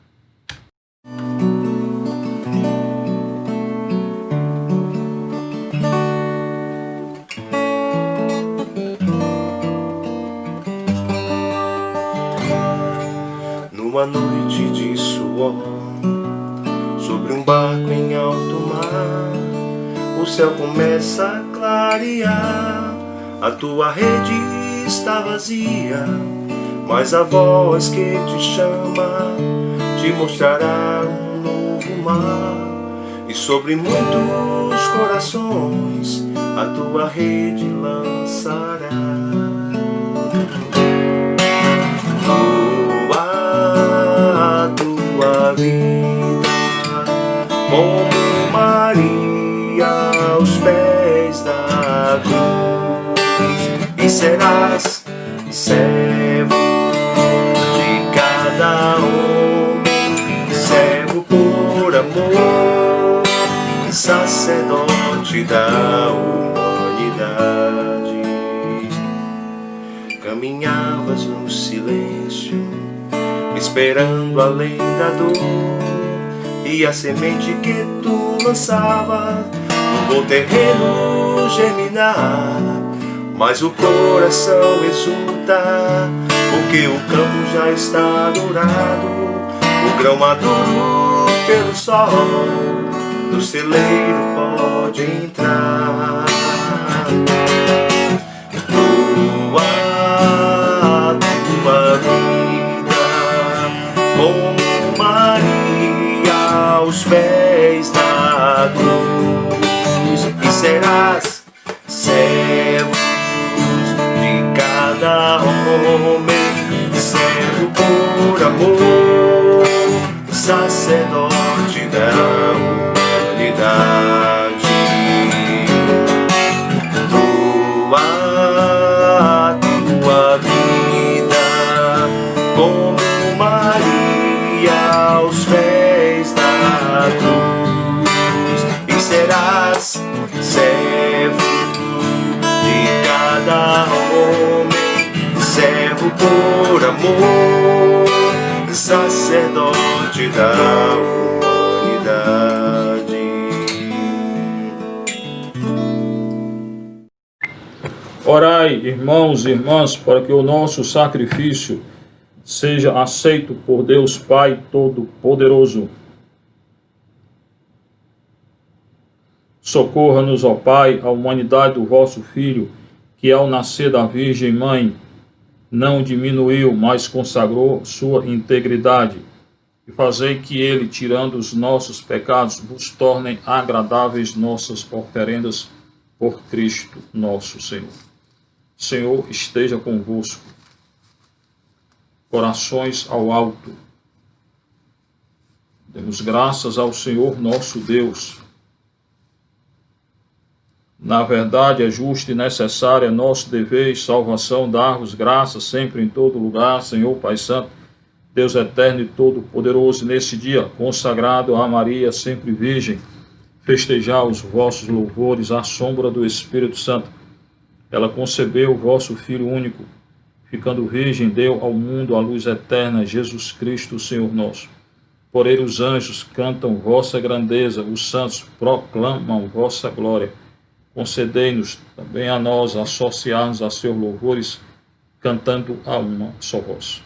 Numa noite de suor, sobre um barco em alto mar, o céu começa a clarear, a tua rede está vazia, mas a voz que te chama te mostrará um novo mar, e sobre muitos corações a tua rede lançará. Tua vida como Maria aos pés da cruz, e serás servo de cada homem, servo por amor, sacerdote da humanidade. Caminhavas no silêncio, esperando além da dor, e a semente que tu lançava no bom terreno germinar, mas o coração exulta, porque o campo já está dourado, o grão maduro pelo sol, do celeiro pode entrar. Tua vida como Maria aos pés da cruz, e serás servo de cada homem, servo por amor, sacerdote da humanidade. Tua vida como Maria aos pés da cruz, e serás servo de cada homem, servo por amor, sacerdote da humanidade. Orai, irmãos e irmãs, para que o nosso sacrifício seja aceito por Deus Pai Todo-Poderoso. Socorra-nos, ó Pai, a humanidade do vosso Filho, que ao nascer da Virgem Mãe não diminuiu, mas consagrou sua integridade, e fazei que ele, tirando os nossos pecados, vos tornem agradáveis nossas oferendas por Cristo nosso Senhor. Senhor esteja convosco. Corações ao alto. Demos graças ao Senhor nosso Deus. Na verdade, é justo e necessário, é nosso dever e salvação dar-vos graças sempre em todo lugar, Senhor Pai Santo, Deus eterno e todo-poderoso, nesse dia consagrado a Maria, sempre Virgem, festejar os vossos louvores à sombra do Espírito Santo. Ela concebeu o vosso Filho único, ficando virgem, deu ao mundo a luz eterna, Jesus Cristo, Senhor nosso. Por ele os anjos cantam vossa grandeza, os santos proclamam vossa glória. Concedei-nos também a nós associar-nos a seus louvores, cantando a uma só voz.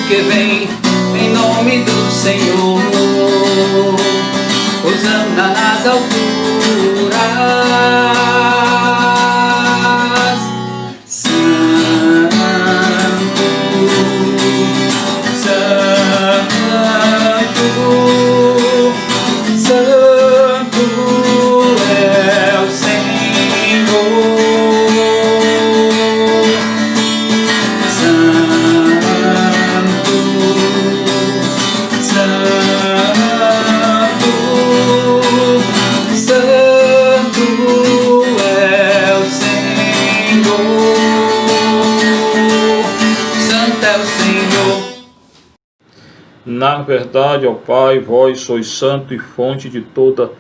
que vem em nome do Senhor. Hosana nas alturas. Santo, Santo, Santo é o Senhor. Na verdade, ó Pai, vós sois santo e fonte de toda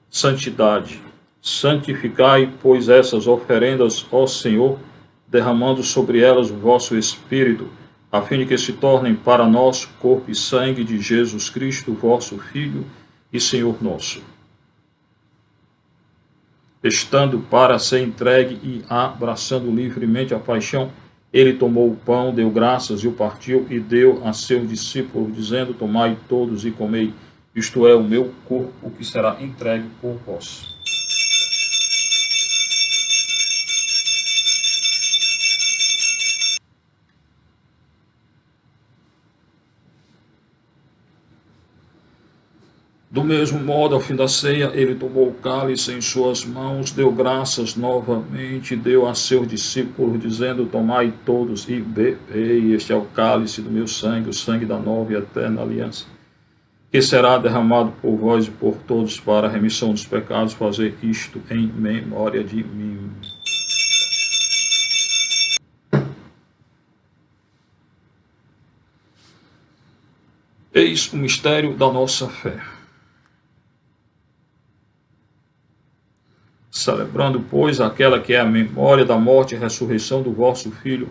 santidade. Santificai, pois, essas oferendas, ó Senhor, derramando sobre elas o vosso Espírito, a fim de que se tornem para nós corpo e sangue de Jesus Cristo, vosso Filho e Senhor nosso. Estando para ser entregue e abraçando livremente a paixão, ele tomou o pão, deu graças e o partiu e deu a seus discípulos, dizendo: tomai todos e comei, isto é o meu corpo que será entregue por vós. Do mesmo modo, ao fim da ceia, ele tomou o cálice em suas mãos, deu graças novamente, deu a seus discípulos, dizendo: tomai todos e bebei, este é o cálice do meu sangue, o sangue da nova e eterna aliança, que será derramado por vós e por todos para a remissão dos pecados. Fazer isto em memória de mim. Eis o mistério da nossa fé. Celebrando, pois, aquela que é a memória da morte e ressurreição do vosso Filho,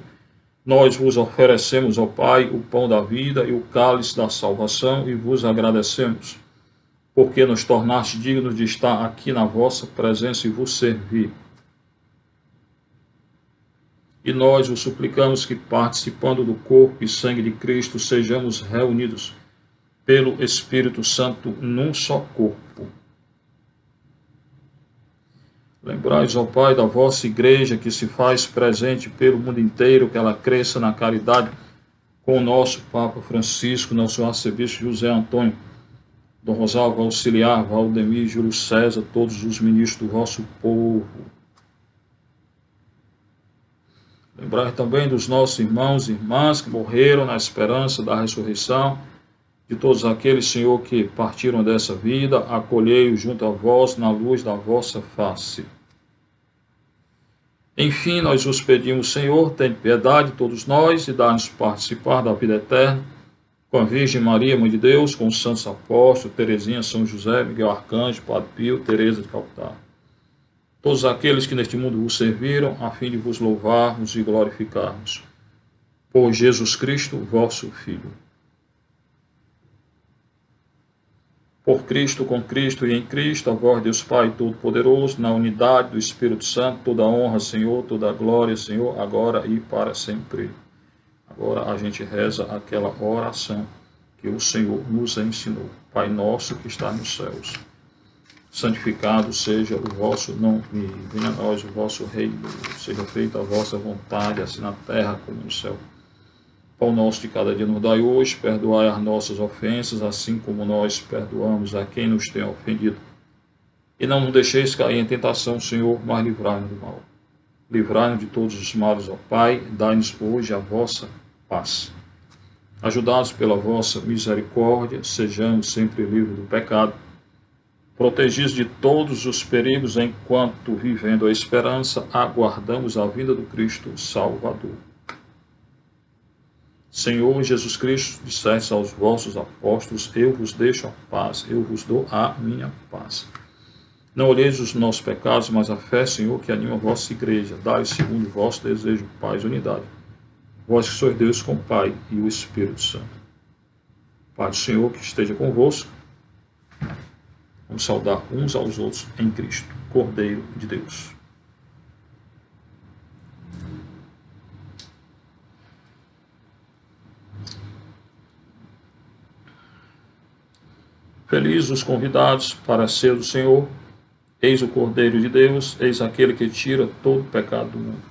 nós vos oferecemos, ó Pai, o pão da vida e o cálice da salvação, e vos agradecemos, porque nos tornaste dignos de estar aqui na vossa presença e vos servir. E nós vos suplicamos que, participando do corpo e sangue de Cristo, sejamos reunidos pelo Espírito Santo num só corpo. Lembrais, ó Pai, da vossa igreja que se faz presente pelo mundo inteiro, que ela cresça na caridade com o nosso Papa Francisco, nosso arcebispo José Antônio, Dom Rosalvo Auxiliar, Valdemir, Júlio César, todos os ministros do vosso povo. Lembrai também dos nossos irmãos e irmãs que morreram na esperança da ressurreição, de todos aqueles, Senhor, que partiram dessa vida, acolhei-os junto a vós na luz da vossa face. Enfim, nós vos pedimos, Senhor, tem piedade de todos nós e dá-nos participar da vida eterna, com a Virgem Maria, Mãe de Deus, com os santos apóstolos, Teresinha, São José, Miguel Arcanjo, Padre Pio, Teresa de Calcutá. Todos aqueles que neste mundo vos serviram, a fim de vos louvarmos e glorificarmos. Por Jesus Cristo, vosso Filho. Por Cristo, com Cristo e em Cristo, a vós, Deus Pai Todo-Poderoso, na unidade do Espírito Santo, toda honra, Senhor, toda glória, Senhor, agora e para sempre. Agora a gente reza aquela oração que o Senhor nos ensinou. Pai nosso que está nos céus, santificado seja o vosso nome, venha a nós o vosso reino, seja feita a vossa vontade, assim na terra como no céu. Pão nosso de cada dia nos dai hoje, perdoai as nossas ofensas, assim como nós perdoamos a quem nos tem ofendido. E não nos deixeis cair em tentação, Senhor, mas livrai-nos do mal. Livrai-nos de todos os males, ó Pai, dai-nos hoje a vossa paz. Ajudados pela vossa misericórdia, sejamos sempre livres do pecado, protegidos de todos os perigos, enquanto, vivendo a esperança, aguardamos a vinda do Cristo Salvador. Senhor Jesus Cristo, disseste aos vossos apóstolos: eu vos deixo a paz, eu vos dou a minha paz. Não olheis os nossos pecados, mas a fé, Senhor, que anima a vossa igreja. Dai segundo o vosso desejo, paz e unidade. Vós que sois Deus com o Pai e o Espírito Santo. Pai do Senhor, que esteja convosco. Vamos saudar uns aos outros em Cristo, Cordeiro de Deus. Felizes os convidados para ser do Senhor. Eis o Cordeiro de Deus, eis aquele que tira todo o pecado do mundo.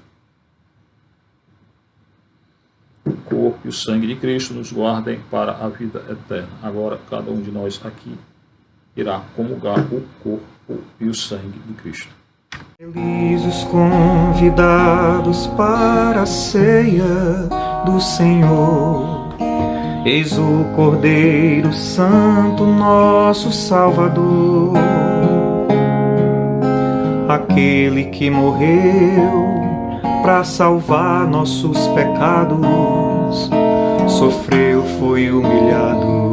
O corpo e o sangue de Cristo nos guardem para a vida eterna. Agora, cada um de nós aqui irá comungar o corpo e o sangue de Cristo. Felizes os convidados para a ceia do Senhor. Eis o Cordeiro Santo, nosso Salvador, aquele que morreu para salvar nossos pecados, sofreu, foi humilhado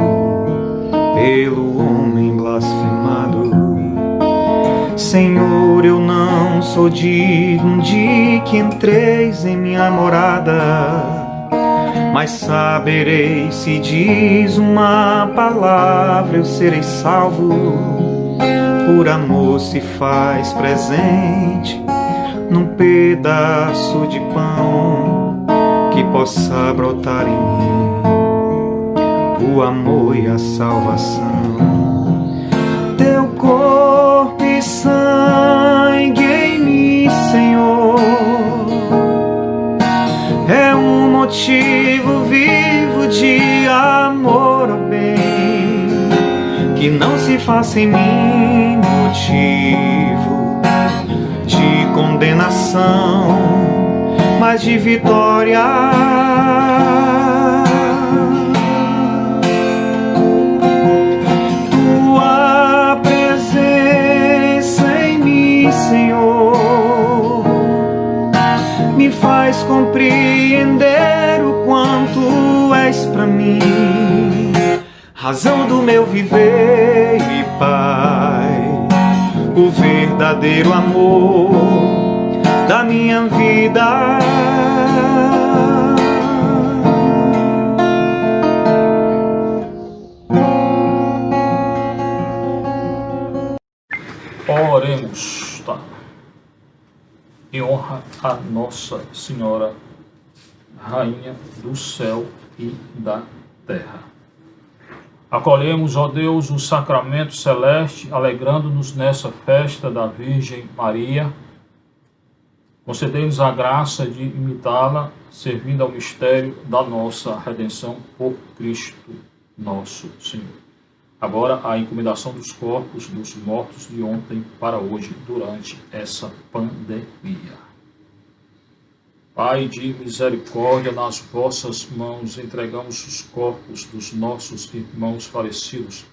pelo homem blasfemado. Senhor, eu não sou digno de que entreis em minha morada, mas saberei se diz uma palavra eu serei salvo. Por amor se faz presente num pedaço de pão que possa brotar em mim o amor e a salvação. Teu corpo e sangue em mim, Senhor, é um motivo vivo de amor ao bem, que não se faça em mim motivo de condenação, mas de vitória. Tua presença em mim, Senhor, me faz compreender o quanto és pra mim razão do meu viver e Pai, o verdadeiro amor da minha vida. Oremos, tá? Em honra a Nossa Senhora, Rainha do céu e da terra. Acolhemos, ó Deus, o sacramento celeste, alegrando-nos nessa festa da Virgem Maria. Concedei-nos a graça de imitá-la, servindo ao mistério da nossa redenção por Cristo nosso Senhor. Agora, a encomendação dos corpos dos mortos de ontem para hoje, durante essa pandemia. Pai de misericórdia, nas vossas mãos entregamos os corpos dos nossos irmãos falecidos,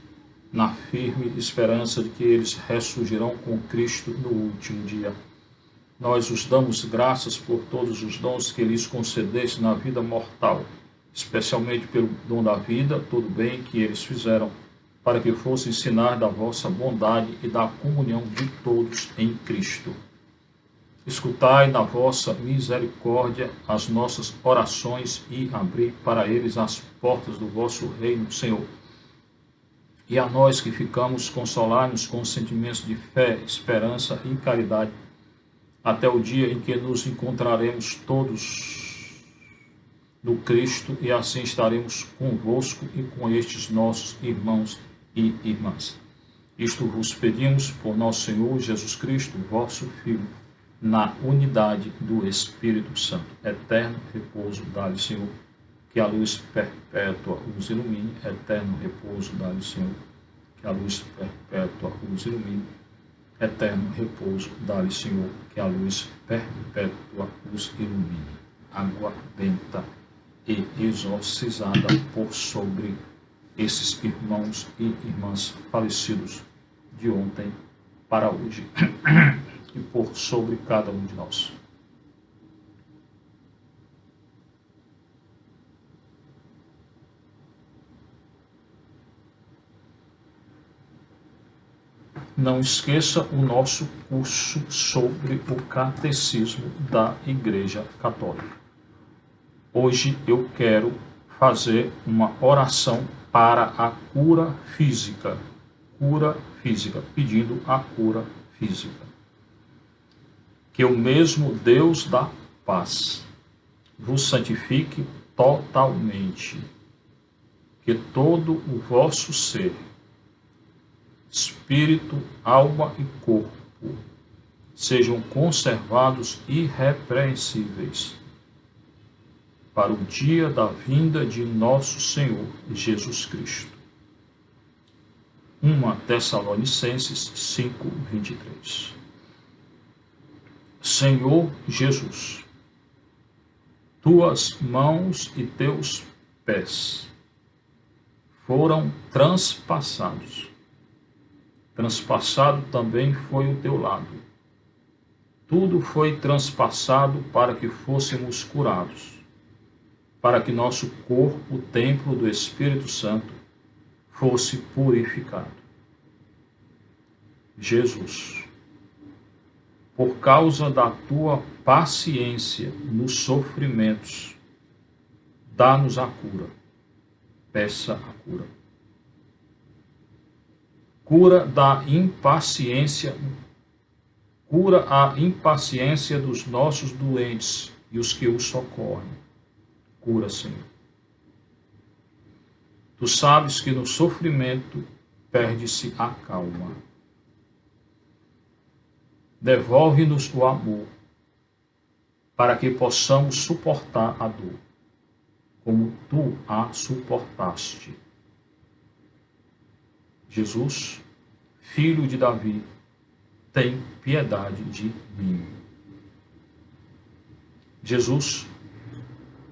na firme esperança de que eles ressurgirão com Cristo no último dia. Nós os damos graças por todos os dons que lhes concedeste na vida mortal, especialmente pelo dom da vida, todo bem que eles fizeram, para que fosse ensinar da vossa bondade e da comunhão de todos em Cristo. Escutai na vossa misericórdia as nossas orações e abri para eles as portas do vosso reino, Senhor. E a nós que ficamos, consolai-nos com sentimentos de fé, esperança e caridade, até o dia em que nos encontraremos todos no Cristo e assim estaremos convosco e com estes nossos irmãos e irmãs. Isto vos pedimos por nosso Senhor Jesus Cristo, vosso Filho, na unidade do Espírito Santo. Eterno repouso dá-lhe, Senhor, que a luz perpétua os ilumine. Eterno repouso dá-lhe, Senhor, que a luz perpétua os ilumine. Eterno repouso dá-lhe, Senhor, que a luz perpétua os ilumine. Água benta e exorcizada por sobre esses irmãos e irmãs falecidos de ontem para hoje. E por sobre cada um de nós. Não esqueça o nosso curso sobre o Catecismo da Igreja Católica. Hoje eu quero fazer uma oração para a cura física, pedindo a cura física. Que o mesmo Deus da paz vos santifique totalmente, que todo o vosso ser, espírito, alma e corpo sejam conservados irrepreensíveis para o dia da vinda de nosso Senhor Jesus Cristo. 1 Tessalonicenses 5:23. Senhor Jesus, tuas mãos e teus pés foram transpassados. Transpassado também foi o teu lado. Tudo foi transpassado para que fôssemos curados, para que nosso corpo, o templo do Espírito Santo, fosse purificado. Jesus, por causa da tua paciência nos sofrimentos, dá-nos a cura. Peça a cura. Cura a impaciência dos nossos doentes e os que os socorrem. Cura, Senhor. Tu sabes que no sofrimento perde-se a calma. Devolve-nos o amor, para que possamos suportar a dor, como tu a suportaste. Jesus, filho de Davi, tem piedade de mim. Jesus,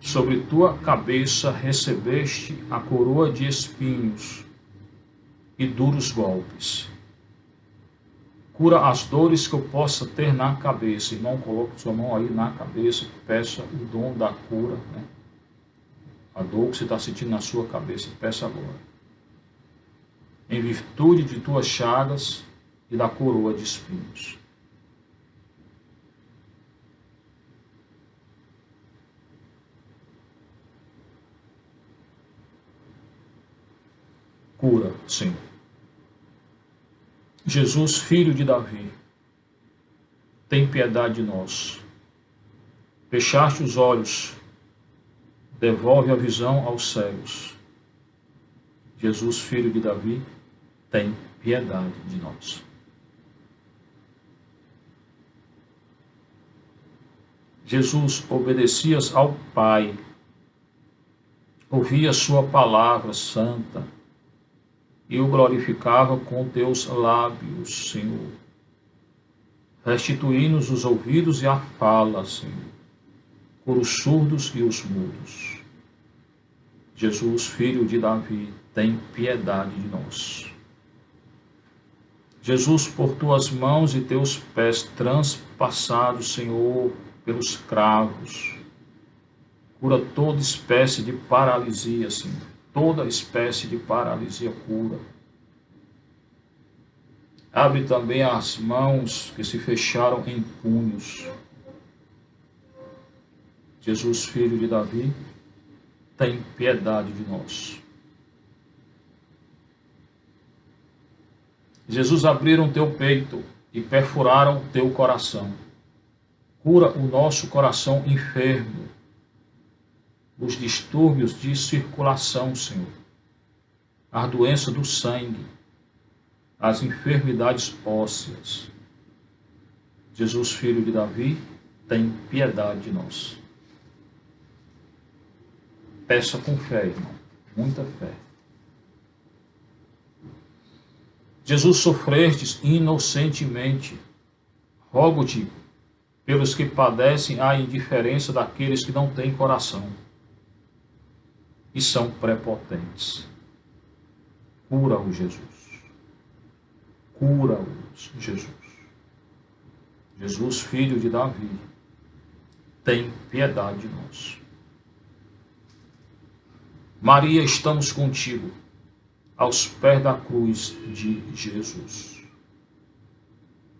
sobre tua cabeça recebeste a coroa de espinhos e duros golpes. Cura as dores que eu possa ter na cabeça. Irmão, coloque sua mão aí na cabeça, peça o dom da cura, né? A dor que você está sentindo na sua cabeça, peça agora. Em virtude de tuas chagas e da coroa de espinhos. Cura, Senhor. Jesus, filho de Davi, tem piedade de nós. Fechaste os olhos, devolve a visão aos cegos. Jesus, filho de Davi, tem piedade de nós. Jesus, obedecias ao Pai, ouvia sua palavra santa, e o glorificava com teus lábios, Senhor. Restituí-nos os ouvidos e a fala, Senhor, por os surdos e os mudos. Jesus, filho de Davi, tem piedade de nós. Jesus, por tuas mãos e teus pés transpassados, Senhor, pelos cravos, cura toda espécie de paralisia, Senhor. Toda espécie de paralisia cura. Abre também as mãos que se fecharam em punhos. Jesus, filho de Davi, tem piedade de nós. Jesus, abriram teu peito e perfuraram teu coração. Cura o nosso coração enfermo, os distúrbios de circulação, Senhor, a doença do sangue, as enfermidades ósseas. Jesus, filho de Davi, tem piedade de nós. Peça com fé, irmão, muita fé. Jesus, sofrestes inocentemente. Rogo-te pelos que padecem a indiferença daqueles que não têm coração e são prepotentes. Cura-os, Jesus. Cura-os, Jesus. Jesus, filho de Davi, tem piedade de nós. Maria, estamos contigo, aos pés da cruz de Jesus.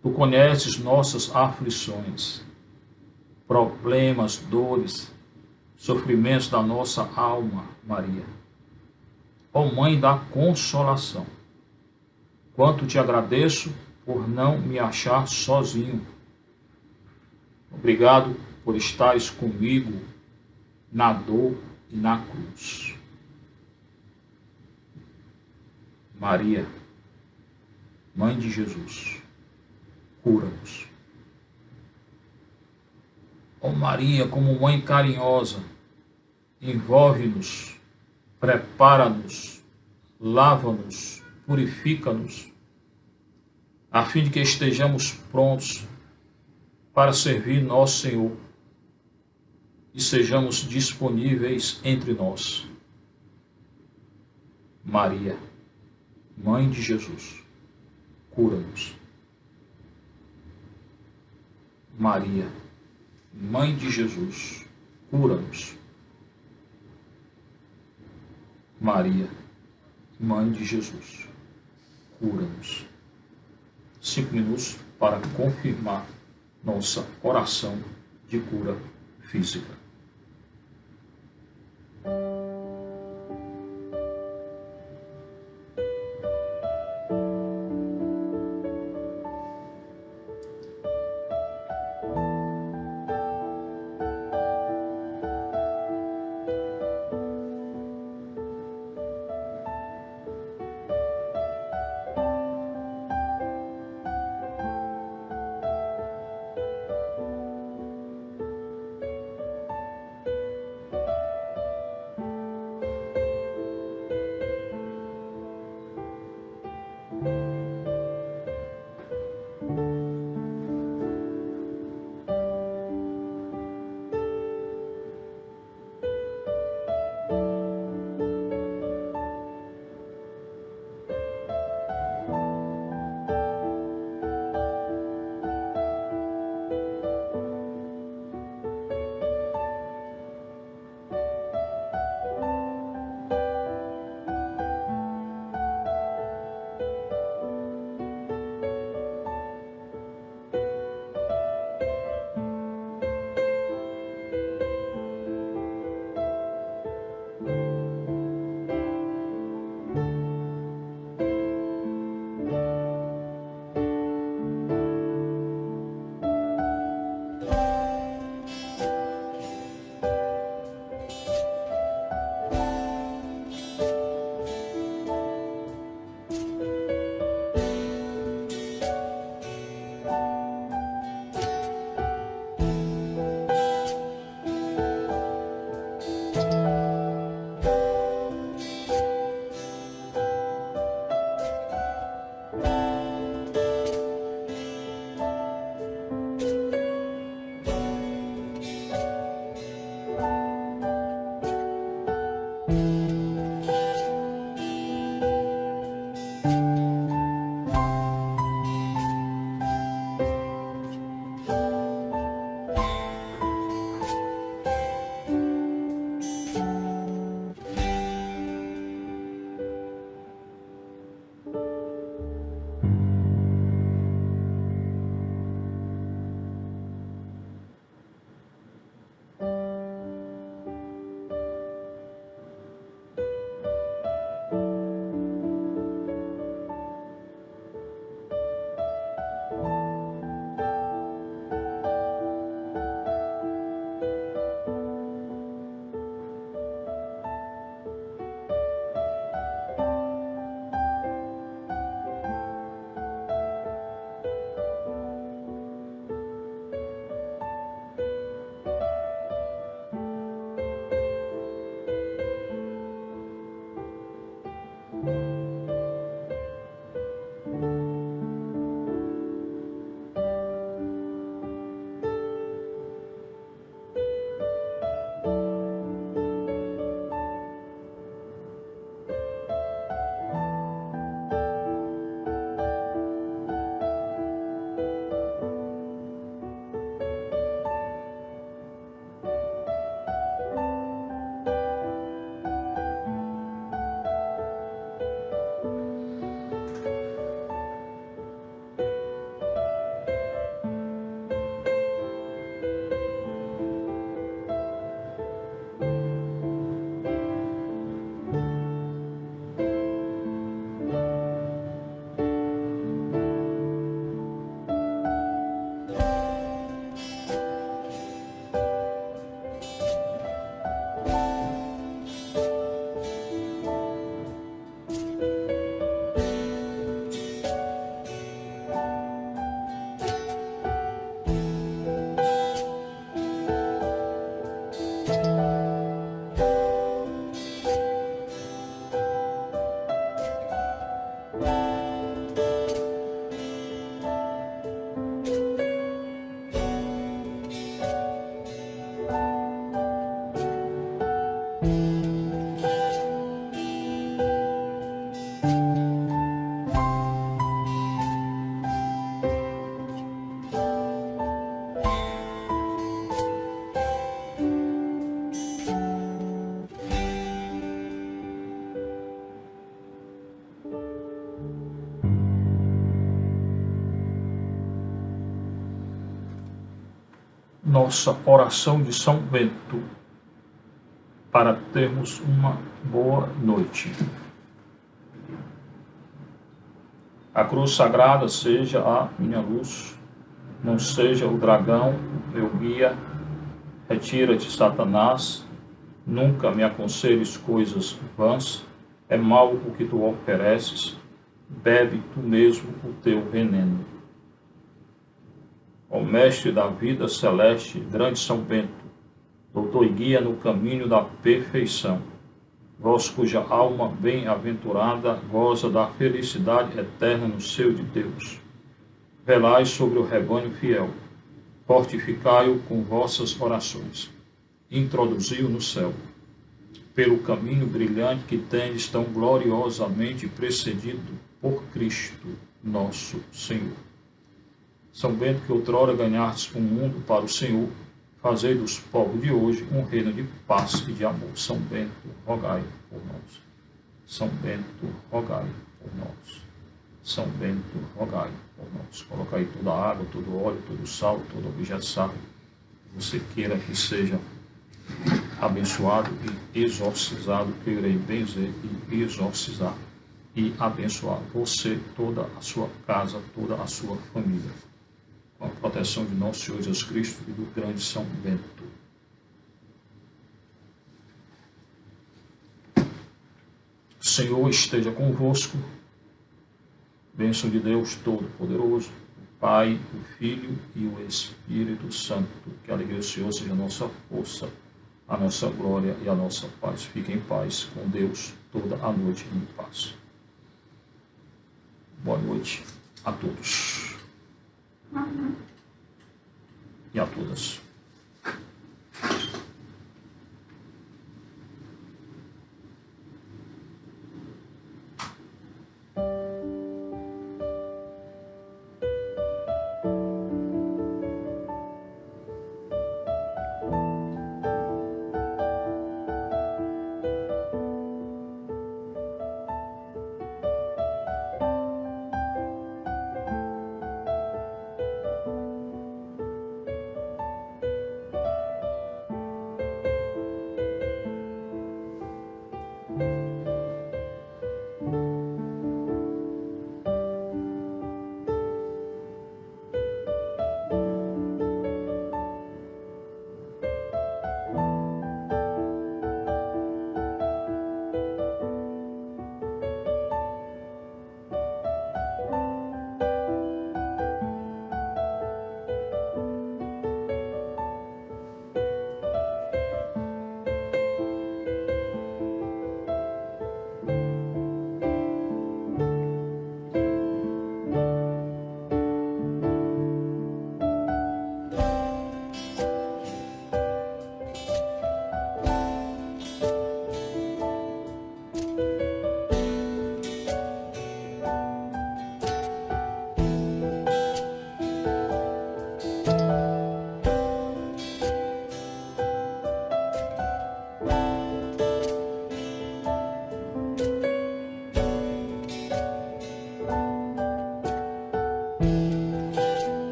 Tu conheces nossas aflições, problemas, dores, sofrimentos da nossa alma, Maria. Ó Mãe da Consolação, quanto te agradeço por não me achar sozinho. Obrigado por estares comigo na dor e na cruz. Maria, Mãe de Jesus, cura-nos. Ó Maria, como mãe carinhosa, envolve-nos, prepara-nos, lava-nos, purifica-nos, a fim de que estejamos prontos para servir nosso Senhor e sejamos disponíveis entre nós. Maria, Mãe de Jesus, cura-nos. Maria, Mãe de Jesus, cura-nos. Maria, Mãe de Jesus, cura-nos. 5 minutos para confirmar nossa oração de cura física. nossa oração de São Bento para termos uma boa noite. A cruz sagrada seja a minha luz, não seja o dragão, meu guia. Retira-te, Satanás, nunca me aconselhes coisas vãs, é mal o que tu ofereces, bebe tu mesmo o teu veneno. Ó Mestre da vida celeste, grande São Bento, doutor e guia no caminho da perfeição, vós cuja alma bem-aventurada goza da felicidade eterna no seio de Deus, velai sobre o rebanho fiel, fortificai-o com vossas orações, introduzi-o no céu, pelo caminho brilhante que tendes tão gloriosamente precedido por Cristo nosso Senhor. São Bento, que outrora ganhastes o mundo para o Senhor, fazei dos povos de hoje um reino de paz e de amor. São Bento, rogai por nós. São Bento, rogai por nós. São Bento, rogai por nós. Colocai toda a água, todo o óleo, todo o sal, todo objeto sacro que você queira que seja abençoado e exorcizado, que eu irei benzer e exorcizar e abençoar você, toda a sua casa, toda a sua família, com a proteção de nosso Senhor Jesus Cristo e do grande São Bento. O Senhor esteja convosco. Bênção de Deus Todo-Poderoso, o Pai, o Filho e o Espírito Santo. Que a alegria do Senhor seja a nossa força, a nossa glória e a nossa paz. Fiquem em paz com Deus toda a noite em paz. Boa noite a todos e a todas.